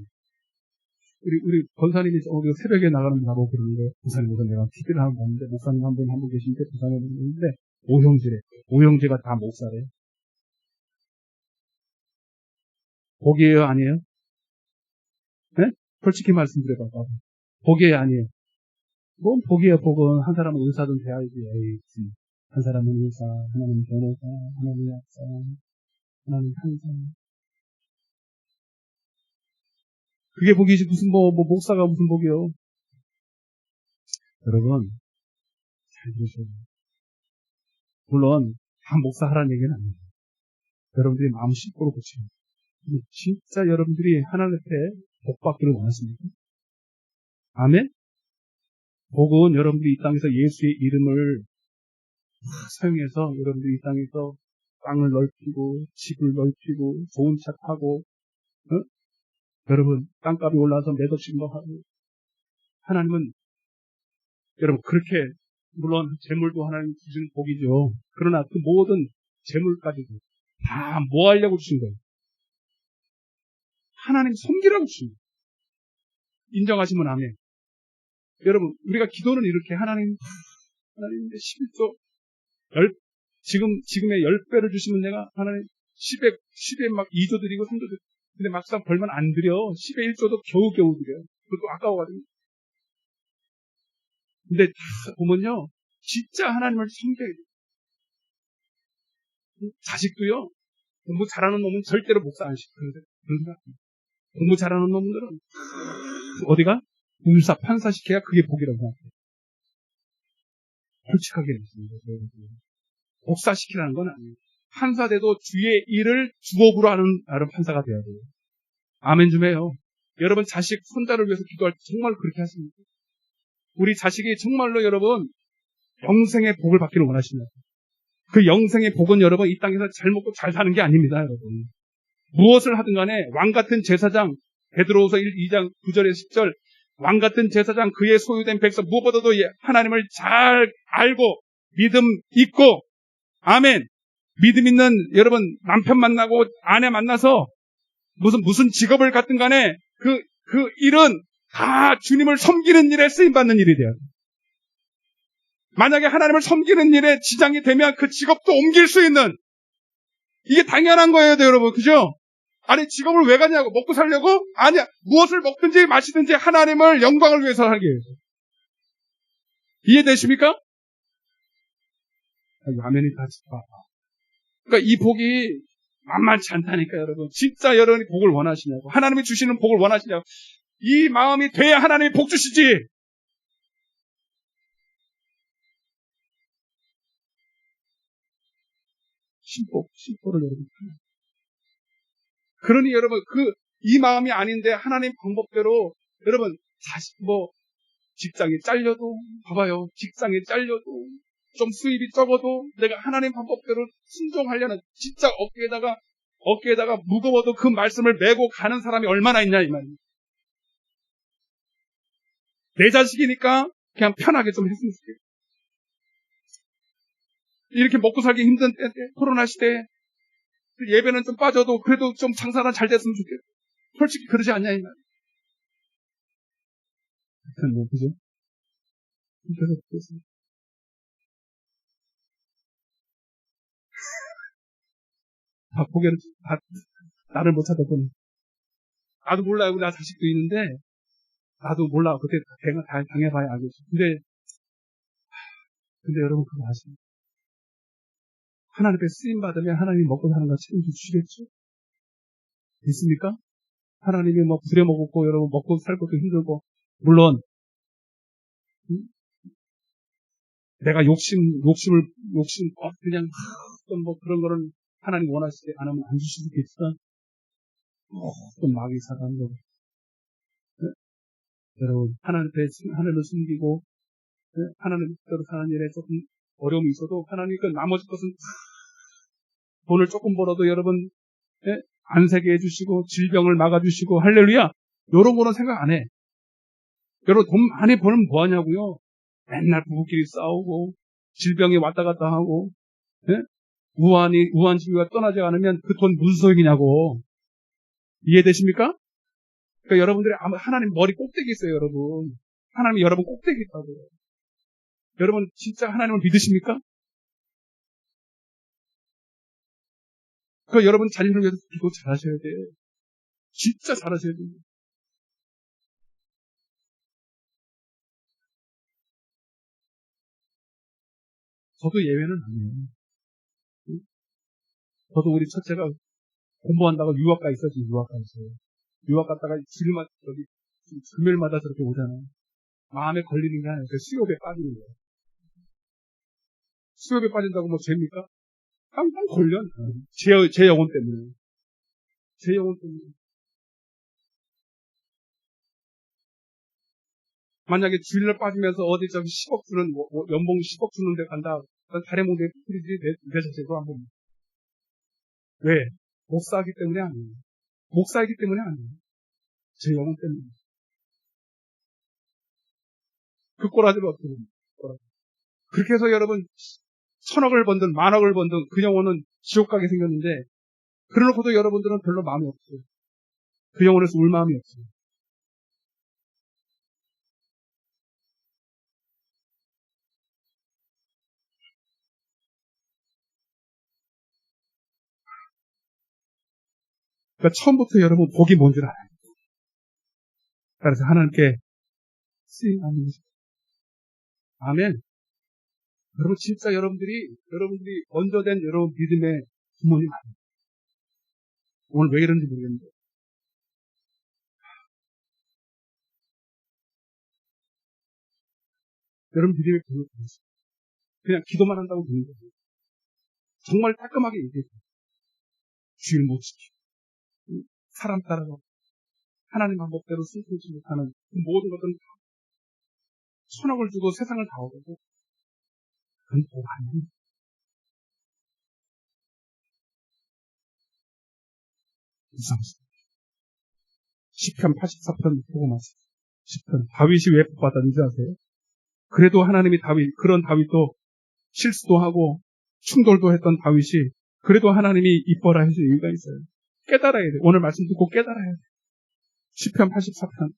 우리 권사님이 새벽에 나가는 나보고 그러는데 권사님 오늘 내가 TV를 한번 봤는데 목사님 한 분 계신데 권사님 있는데 오형제가 다 목사래요. 복이에요 아니에요? 네? 솔직히 말씀드려봐. 복이에요 아니에요? 뭔 복이에요? 복은 한 사람은 의사든 돼야지. 에이, 한 사람은 의사, 하나는 변호사, 하나는 약사, 하나는 판사. 그게 복이지 무슨 목사가 무슨 복이요? 여러분 잘 들으셔야 돼요. 물론 다 목사 하라는 얘기는 아니에요. 여러분들이 마음 심고로 고치는 거예요. 진짜 여러분들이 하나님 앞에 복 받기를 원하십니까? 아멘? 복은 여러분들이 이 땅에서 예수의 이름을 사용해서 여러분들이 이 땅에서 땅을 넓히고 집을 넓히고 좋은 차 타고 여러분 땅값이 올라서 몇 억씩 하고 하나님은 여러분 그렇게 물론 재물도 하나님 주시는 복이죠. 그러나 그 모든 재물까지도 다 뭐 하려고 주신 거예요? 하나님 섬기라고 주신 거예요. 인정하시면 아멘. 여러분 우리가 기도는 이렇게 하나님의 11조 지금의 10배를 주시면 내가 하나님 10에 막 2조 드리고 3조 드리고 근데 막상 벌면 안 드려. 10에 1조도 겨우겨우 드려요. 그것도 아까워가지고. 근데 다 보면요. 진짜 하나님을 섬겨야 돼요. 자식도요. 공부 잘하는 놈은 절대로 목사 안 시키는데 그런 생각. 공부 잘하는 놈들은 어디가? 군사, 판사 시켜야 그게 복이라고 생각해요. 솔직하게 말씀드립니다. 목사 시키라는 건 아니에요. 판사 돼도 주의 일을 주업으로 하는 판사가 돼야 돼요. 아멘 좀 해요. 여러분 자식, 손자를 위해서 기도할 때 정말 그렇게 하십니까? 우리 자식이 정말로 여러분 영생의 복을 받기를 원하십니다. 그 영생의 복은 여러분 이 땅에서 잘 먹고 잘 사는 게 아닙니다. 여러분. 무엇을 하든 간에 왕같은 제사장 베드로후서 2장 9절에서 10절 왕같은 제사장 그의 소유된 백성 무엇보다도 하나님을 잘 알고 믿음 있고 아멘 믿음 있는 여러분 남편 만나고 아내 만나서 무슨 직업을 갖든 간에 그 일은 다 주님을 섬기는 일에 쓰임받는 일이 돼요. 만약에 하나님을 섬기는 일에 지장이 되면 그 직업도 옮길 수 있는 이게 당연한 거예요, 여러분. 그죠? 아니 직업을 왜 가냐고 먹고 살려고? 아니야. 무엇을 먹든지 마시든지 하나님을 영광을 위해서 하게 해요. 이해되십니까? 아멘이 다 짚어. 그러니까 이 복이 만만치 않다니까 여러분. 진짜 여러분이 복을 원하시냐고. 하나님이 주시는 복을 원하시냐고. 이 마음이 돼야 하나님이 복 주시지. 심보를 여러분. 그러니 여러분 이 마음이 아닌데 하나님 방법대로 여러분 직장이 잘려도 봐봐요. 직장이 잘려도 좀 수입이 적어도 내가 하나님 방법대로 순종하려는 진짜 어깨에다가 무거워도 그 말씀을 메고 가는 사람이 얼마나 있냐 이 말입니다. 내 자식이니까 그냥 편하게 좀 했으면 좋겠어요. 이렇게 먹고 살기 힘든 때 코로나 시대에 예배는 좀 빠져도 그래도 좀 장사가 잘 됐으면 좋겠어요. 솔직히 그러지 않냐 이 말이에요. 그죠? 그래서 고개를 나를 못 찾아보니 나도 몰라요. 나 자식도 있는데 나도 몰라. 그때 당해봐야 알겠지. 근데 여러분 그거 아시죠? 하나님 앞에 쓰임 받으면 하나님이 먹고 사는 거 책임져 주시겠죠? 있습니까? 하나님이 부려먹었고 여러분 먹고 살 것도 힘들고 물론 내가 욕심을 그냥 그런 거는 하나님 원하시지 않으면 안 주실 수 있겠지만 모든 마귀 사단들, 여러분, 하나님을 숨기고, 하나님 뜻대로 사는 일에 조금 어려움이 있어도 하나님 그 나머지 것은 돈을 조금 벌어도 여러분 안세게 해주시고 질병을 막아주시고 할렐루야. 이런 거는 생각 안 해. 여러분 돈 많이 벌면 뭐하냐고요. 맨날 부부끼리 싸우고 질병이 왔다 갔다 하고 우한 지위가 떠나지 않으면 그 돈 무슨 소용이냐고. 이해되십니까? 그러니까 여러분들이 하나님 머리 꼭대기 있어요. 여러분. 하나님이 여러분 꼭대기 있다고요. 여러분 진짜 하나님을 믿으십니까? 그 여러분 자신을 위해서 기도 잘하셔야 돼요. 진짜 잘하셔야 돼요. 저도 예외는 아니에요. 저도 우리 첫째가 공부한다고 유학 가 있어요. 유학 가 있어요. 유학 갔다가 금요일마다 저렇게 오잖아요. 마음에 걸리는 게 아니에요. 수요일에 빠지는 거예요. 수요일에 빠진다고 뭐 죄입니까? 깜깜 걸려. 제 영혼 때문에. 제 영혼 때문에. 만약에 주일날 빠지면서 어디 저기 10억 주는, 연봉 10억 주는데 간다. 다른 몽대에 뿌리지 내 자체도 한번. 왜? 목사이기 때문에 아니에요. 목사이기 때문에 아니에요. 제 영혼 때문에. 그 꼬라지를 어떻게 봅니까? 그렇게 해서 여러분, 1000억을 번든, 10,000억을 번든 그 영혼은 지옥 가게 생겼는데, 그래놓고도 여러분들은 별로 마음이 없어요. 그 영혼에서 울 마음이 없어요. 그러니까 처음부터 여러분 복이 뭔지 알아요. 그래서 하나님께 쓰임받는 거죠. 아멘. 여러분 진짜 여러분들이 먼저 된 여러분 믿음의 부모님 아니에요. 오늘 왜 이런지 모르겠는데. 여러분 믿음의 부모님 아니에요. 그냥 기도만 한다고 되는 거예요. 정말 깔끔하게 얘기해요. 주일 못 지키고 사람 따라가고 하나님 방법대로 순종치 못하는 그 모든 것들은 1000억을 주고 세상을 다 얻어도 그건 복 아닙니다. 이상하시다. 시편 84편 보고 마세요. 시편 다윗이 왜 복받았는지 아세요? 그래도 하나님이 그런 다윗도 실수도 하고 충돌도 했던 다윗이 그래도 하나님이 이뻐라 해준 이유가 있어요. 깨달아야 돼. 오늘 말씀 듣고 깨달아야 돼. 시편 84편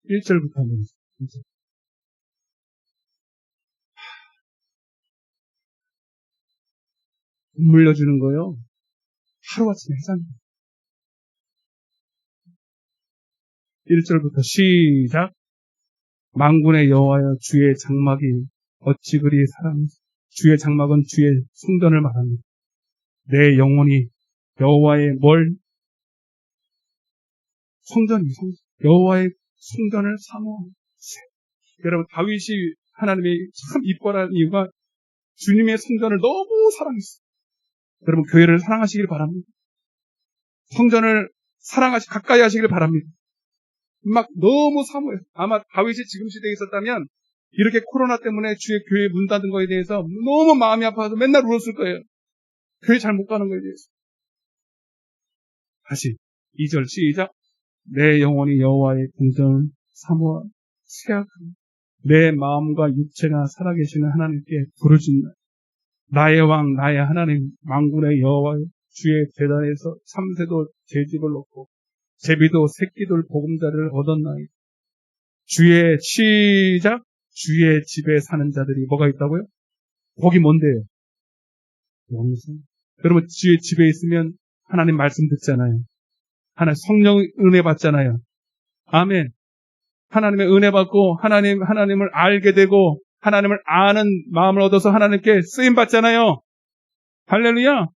1절부터 한번 보세요. 돈 물려주는 거요. 하루아침에 해산돼요. 1절부터 시작. 만군의 여호와여 주의 장막이 어찌 그리 사랑하시. 주의 장막은 주의 성전을 말합니다. 내 영혼이 여호와의 성전이 여호와의 성전을 사모하세. 여러분 다윗이 하나님이 참 이뻐라는 이유가 주님의 성전을 너무 사랑했어요. 여러분 교회를 사랑하시길 바랍니다. 성전을 가까이 하시길 바랍니다. 막 너무 사모해요. 아마 다윗이 지금 시대에 있었다면 이렇게 코로나 때문에 주의 교회 문 닫은 거에 대해서 너무 마음이 아파서 맨날 울었을 거예요. 교회 잘 못 가는 거에 대해서. 다시 2절 시작. 내 영혼이 여호와의 궁전을 사모하고 생각하며 내 마음과 육체가 살아계시는 하나님께 부르짖나. 나의 왕 나의 하나님 만군의 여호와 주의 제단에서 참새도 제 집을 놓고 제비도 새끼들 보금자리를 얻었나이다. 주의 집에 사는 자들이 뭐가 있다고요? 복이 뭔데요? 영생. 여러분 주의 집에 있으면 하나님 말씀 듣잖아요. 하나님 성령 은혜 받잖아요. 아멘. 하나님의 은혜 받고 하나님을 알게 되고 하나님을 아는 마음을 얻어서 하나님께 쓰임 받잖아요. 할렐루야.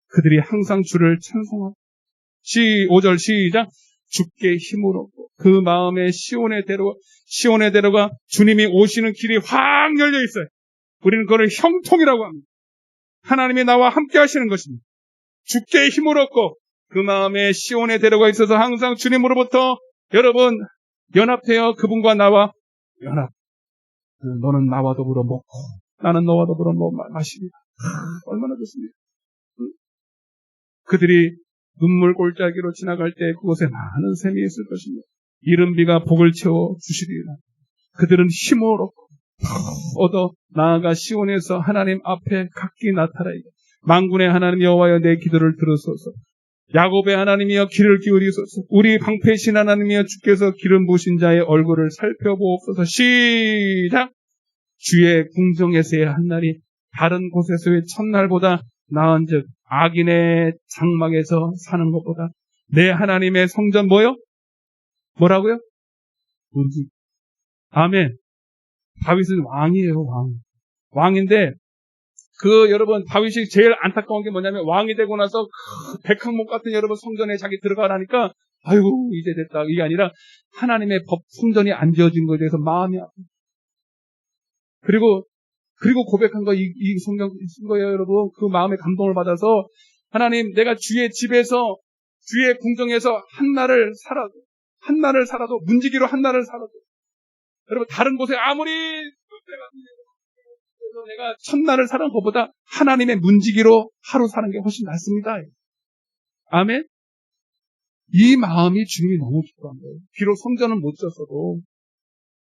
그들이 항상 주를 찬송하고 5절 시작. 주께 힘을 얻고 그 마음에 시온에 데려가 주님이 오시는 길이 확 열려 있어요. 우리는 그걸 형통이라고 합니다. 하나님이 나와 함께 하시는 것입니다. 주께 힘을 얻고 그 마음에 시온에 데려가 있어서 항상 주님으로부터 여러분 연합되어 그분과 나와 연합. 너는 나와 더불어 먹고 나는 너와 더불어 마시리라. 얼마나 좋습니까? 그들이 눈물 골짜기로 지나갈 때 그곳에 많은 샘이 있을 것입니다. 이른 비가 복을 채워 주시리라. 그들은 힘을 얻어 나아가 시온에서 하나님 앞에 각기 나타나이다. 만군의 하나님 여호와여 내 기도를 들으소서. 야곱의 하나님이여 귀를 기울이소서. 우리 방패신 하나님이여 주께서 기름 부으신 자의 얼굴을 살펴보옵소서. 시작. 주의 궁정에서의 한날이 다른 곳에서의 첫날보다 나은즉 악인의 장막에서 사는 것보다 내 하나님의 성전 뭐라고요? 아멘. 다윗은 왕이에요. 왕인데 여러분 다윗이 제일 안타까운 게 뭐냐면 왕이 되고 나서 백항목 같은 여러분 성전에 자기 들어가라니까 아이고 이제 됐다 이게 아니라 하나님의 법 성전이 안 지어진 것에 대해서 마음이 아프다. 그리고 고백한 거 이 성경 쓴 거예요, 여러분. 그 마음의 감동을 받아서 하나님 내가 주의 집에서 주의 궁정에서 한 날을 살아도 문지기로 한 날을 살아도 여러분 다른 곳에 아무리 내가 첫날을 사는 것보다 하나님의 문지기로 하루 사는 게 훨씬 낫습니다. 아멘. 이 마음이 주님이 너무 기뻐한 거예요. 비록 성전은 못 지었어도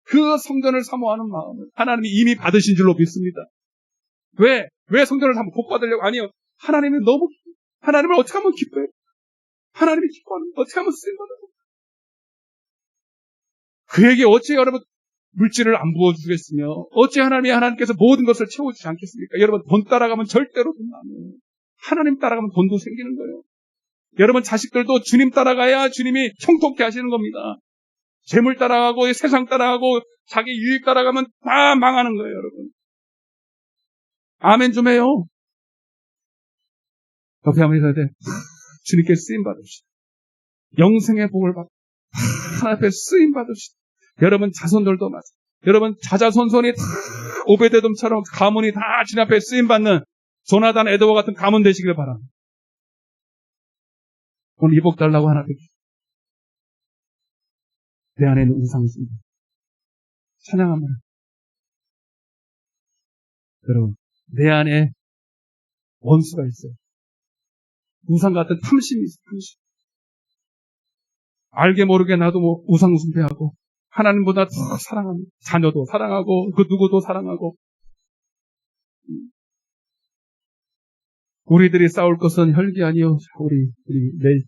그 성전을 사모하는 마음을 하나님이 이미 받으신 줄로 믿습니다. 왜 성전을 사모 복 받으려고? 아니요. 하나님은 너무 하나님을 어떻게 하면 기뻐해요? 하나님이 기뻐하는 어떻게 하면 쓰임받아요? 그에게 어찌 여러분 물질을 안 부어주겠으며 어찌 하나님께서 모든 것을 채워주지 않겠습니까? 여러분 돈 따라가면 절대로 돈 안 해요. 하나님 따라가면 돈도 생기는 거예요. 여러분 자식들도 주님 따라가야 주님이 형통케 하시는 겁니다. 재물 따라가고 세상 따라가고 자기 유익 따라가면 다 망하는 거예요, 여러분. 아멘 좀 해요. 옆에 한번 해야 돼. 주님께 쓰임 받읍시다. 영생의 복을 받고 하나님 앞에 쓰임 받읍시다. 여러분 자손들도 맞아요. 여러분 자자손손이 다 오베데돔처럼 가문이 다 주님 앞에 쓰임 받는 조나단 에드워 같은 가문 되시길 바랍니다. 오늘 이 복 달라고 하나 뵙기. 내 안에는 우상이 있습니다. 찬양합니다. 여러분, 내 안에 원수가 있어요. 우상 같은 탐심이 있어요. 탐심. 알게 모르게 나도 우상 숭배하고 하나님보다 더 사랑합니다. 자녀도 사랑하고 그 누구도 사랑하고 우리들이 싸울 것은 혈기 아니요 우리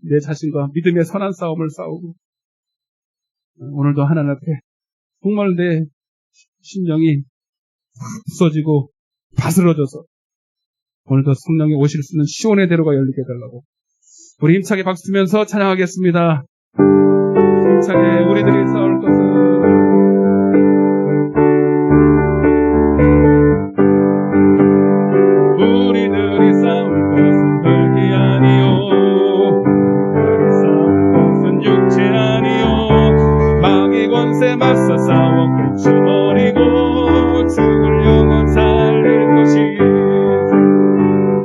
내 자신과 믿음의 선한 싸움을 싸우고 오늘도 하나님 앞에 정말 내 심령이 부서지고 바스러져서 오늘도 성령이 오실 수 있는 시온의 대로가 열리게 해달라고 우리 힘차게 박수 치면서 찬양하겠습니다. 힘차게 우리들이 싸울 것은 우리들이 싸울 것은 혈기 아니요 우리들이 싸울 것은 육체 아니요 마귀 권세 맞서 싸워 깨쳐버리고 죽을 영혼 살릴 것이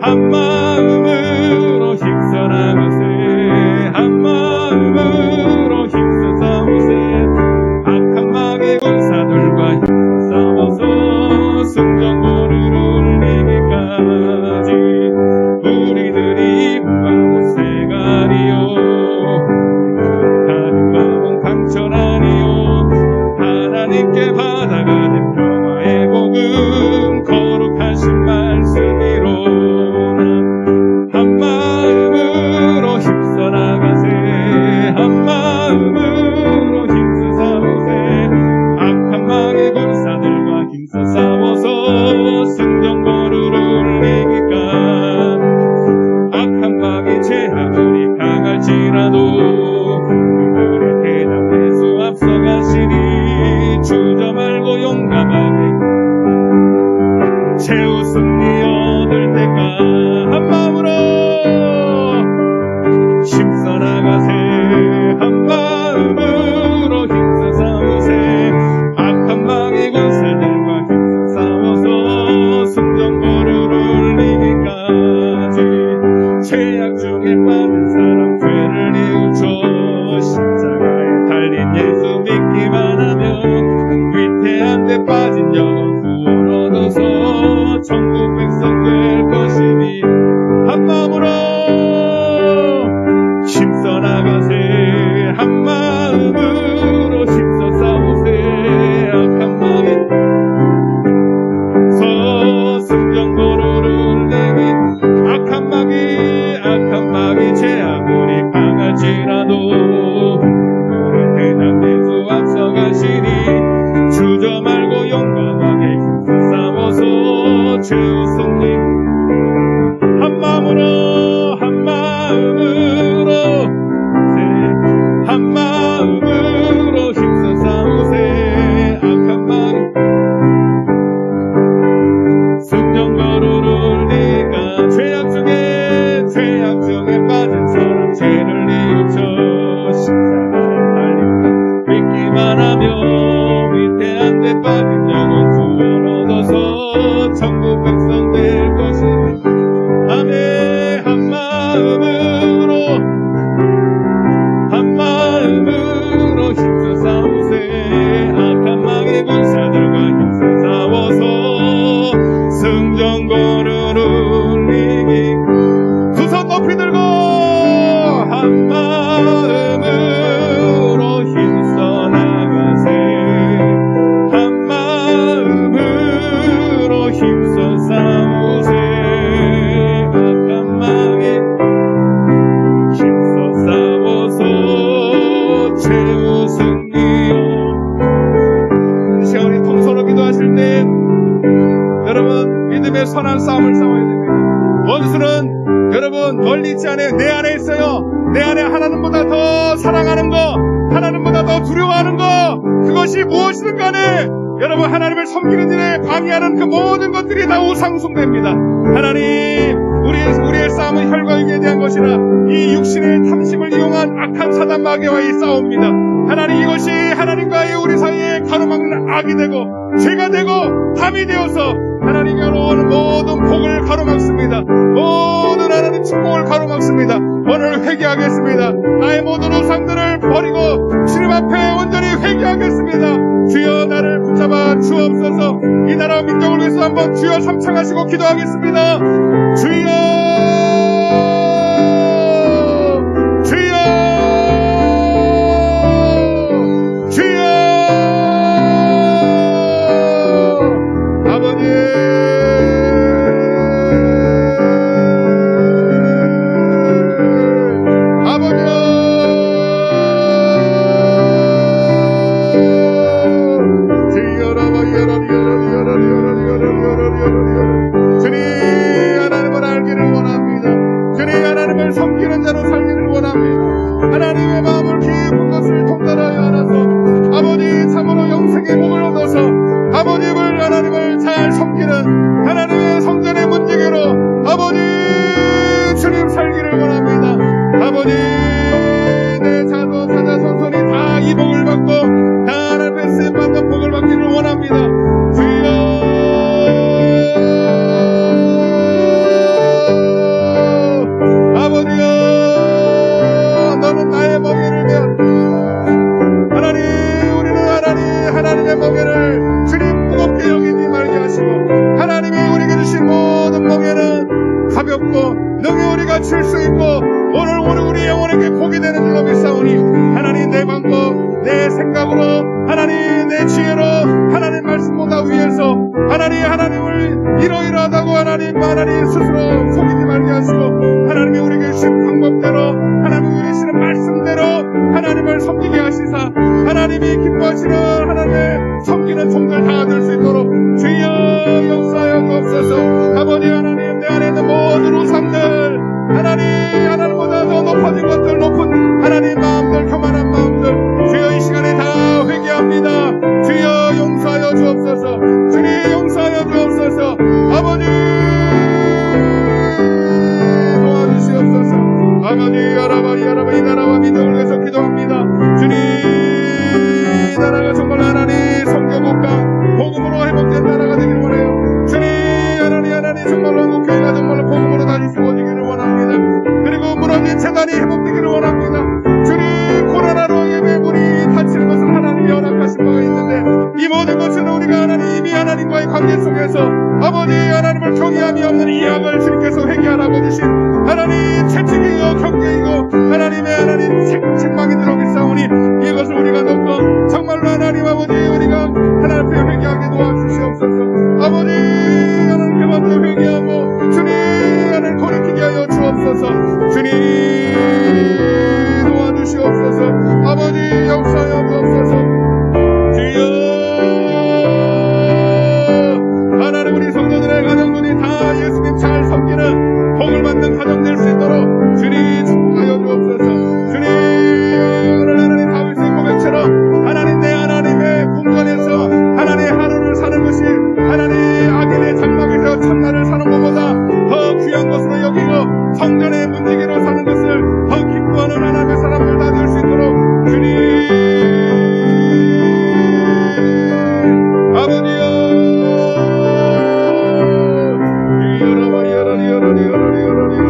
한 마음으로 힘써 나가세 한 마음으로 힘써 싸우세 악한 마귀 군사들과 힘써 싸워서 승전고를 울리기까지 우리들이 무하고 세가리요 다른 마음은 강철 아니요 하나님께 받아가는 평화의 복음 거룩하신 말씀이로나 한 마음으로 힘써 나가세 한 마음으로 힘써 싸우세 악한 마귀 군사들과 힘써 싸워서 승전고를 울리니까 악한 마귀 제하물이 강할지라도 그들의 대답에서 앞서가시니 주저 말고 용감하게 최후 승리 얻을 때까 한 마음으로 힘써 나가세 한 마음 채우소니 한 마음으로 한 마음으로 한 마음으로 힘써 싸우세 악한 마음 성전 거루를 네가 죄악 중에 빠진 사람 죄를 뉘우쳐 십자가에 달려 믿기만 하며 위태한 데 빠진 영혼 구원 얻어서 천국 백성 될 것이니 아멘 한 마음으로 힘써 싸우세 악한 마귀 군사들과 힘써 싸워서 성전 거루를 이기 두 손 높이 들고 한 마음으로 힘써 나가세 한 마음으로 힘써 싸우세 악한 마귀 힘써 싸워서 채우승리요. 이 시간에 통솔로 기도하실 때 여러분 믿음의 선한 싸움을 싸워야 됩니다. 원수는 여러분 멀리 있지 않아요. 내 안에 있어요. 내 안에 하나님보다 더 사랑하는 거, 하나님보다 더 두려워하는 거, 그것이 무엇이든 간에 여러분 하나님을 섬기는 일에 방해하는 그 모든 것들이 다 우상숭배입니다. 하나님 우리의 싸움은 혈과 육에 대한 것이라 이 육신의 탐심을 이용한 악한 사단 마귀와의 싸움입니다. 하나님 이것이 하나님과의 우리 사이에 가로막는 악이 되고 죄가 되고 담이 되어서 하나님이 오는 모든 복을 가로막습니다. 모든 하나님 축복을 가로막습니다. 오늘 회개하겠습니다. 나의 모든 우상들을 버리고 주님 앞에 온전히 회개하겠습니다. 주여 나를 붙잡아 주옵소서. 이 나라 민족을 위해서 한번 주여 삼창하시고 기도하겠습니다. 주여 섬기는 자로 살기를 원합니다. 하나님의 마음을 깊은 것을 통달하여 알아서 아버지 참으로 영생의 복을 얻어서 아버님을 하나님을 잘 섬기는 하나님의 성전의 문지기로 아버지 주님 살기를 원합니다. 아버지 내 자손이 다 이 복을 받고 다 하나님의 쓰임받는 복을 받기를 원합니다. 주여 하나님의 멍에를 주님 무겁게 여기지 말게 하시고 하나님이 우리에게 주신 모든 멍에는 가볍고 능히 우리가 칠 수 있고 오늘 우리 영혼에게 복이 되는 줄로 믿사오니 하나님 내 방법 내 생각으로 하나님 내 지혜로 하나님 말씀보다 위에서 하나님을 이러이러하다고 하나님 스스로 속이지 말게 하시고 하나님이 우리에게 주신 방법대로 하나님이 주시는 말씀대로 하나님을 섬기게 하시사 하나님이 기뻐하시는 하나님의 섬기는 종들 다 될 수 있도록 주여 역사하여 주옵소서. 아버지 하나님 내 안에 있는 모든 우상들 하나님보다 더 높아진 것들 높은 하나님 마음들 교만한 마음들 주여 이 시간에 다 회개합니다. 주여 용서하여 주옵소서. 주님 용서하여 주옵소서. 아버지 도와주시옵소서. 아버지 여러분 이 나라와 민족을 위해서 기도합니다. 주님 이 나라가 정말 하나님 선교국가 복음으로 회복된 나라가 되기를 원해요. 주님 하나님 정말로 목회가 정말로 복음으로 다시 세워지기를 원합니다. 그리고 무너진 재단이 회복되기를 원합니다. 주님 코로나로 예배문이 닫히는 것은 하나님이 허락하신 바가 있는데 이 모든 것은 우리가 이미 하나님과의 관계 속에서 아버지 하나님을 경외함이 없는 이 악을 주님께서 회개하라고 주신 하나님 채찍이고 경계이고 하나님의 책망이 들어있사오니 이것을 우리가 놓고 정말로 하나님 아버지 우리가 하나님 앞에 회개하게 도와주시옵소서. 아버지 하나님께 먼저 회개하고 주님 하나님 돌이키게 하여 주옵소서. 주님 도와주시옵소서. 아버지 역사하여 주옵소서. 주여 하나님 우리 성도들의 가정들 요로리 요로리 요로리 요로리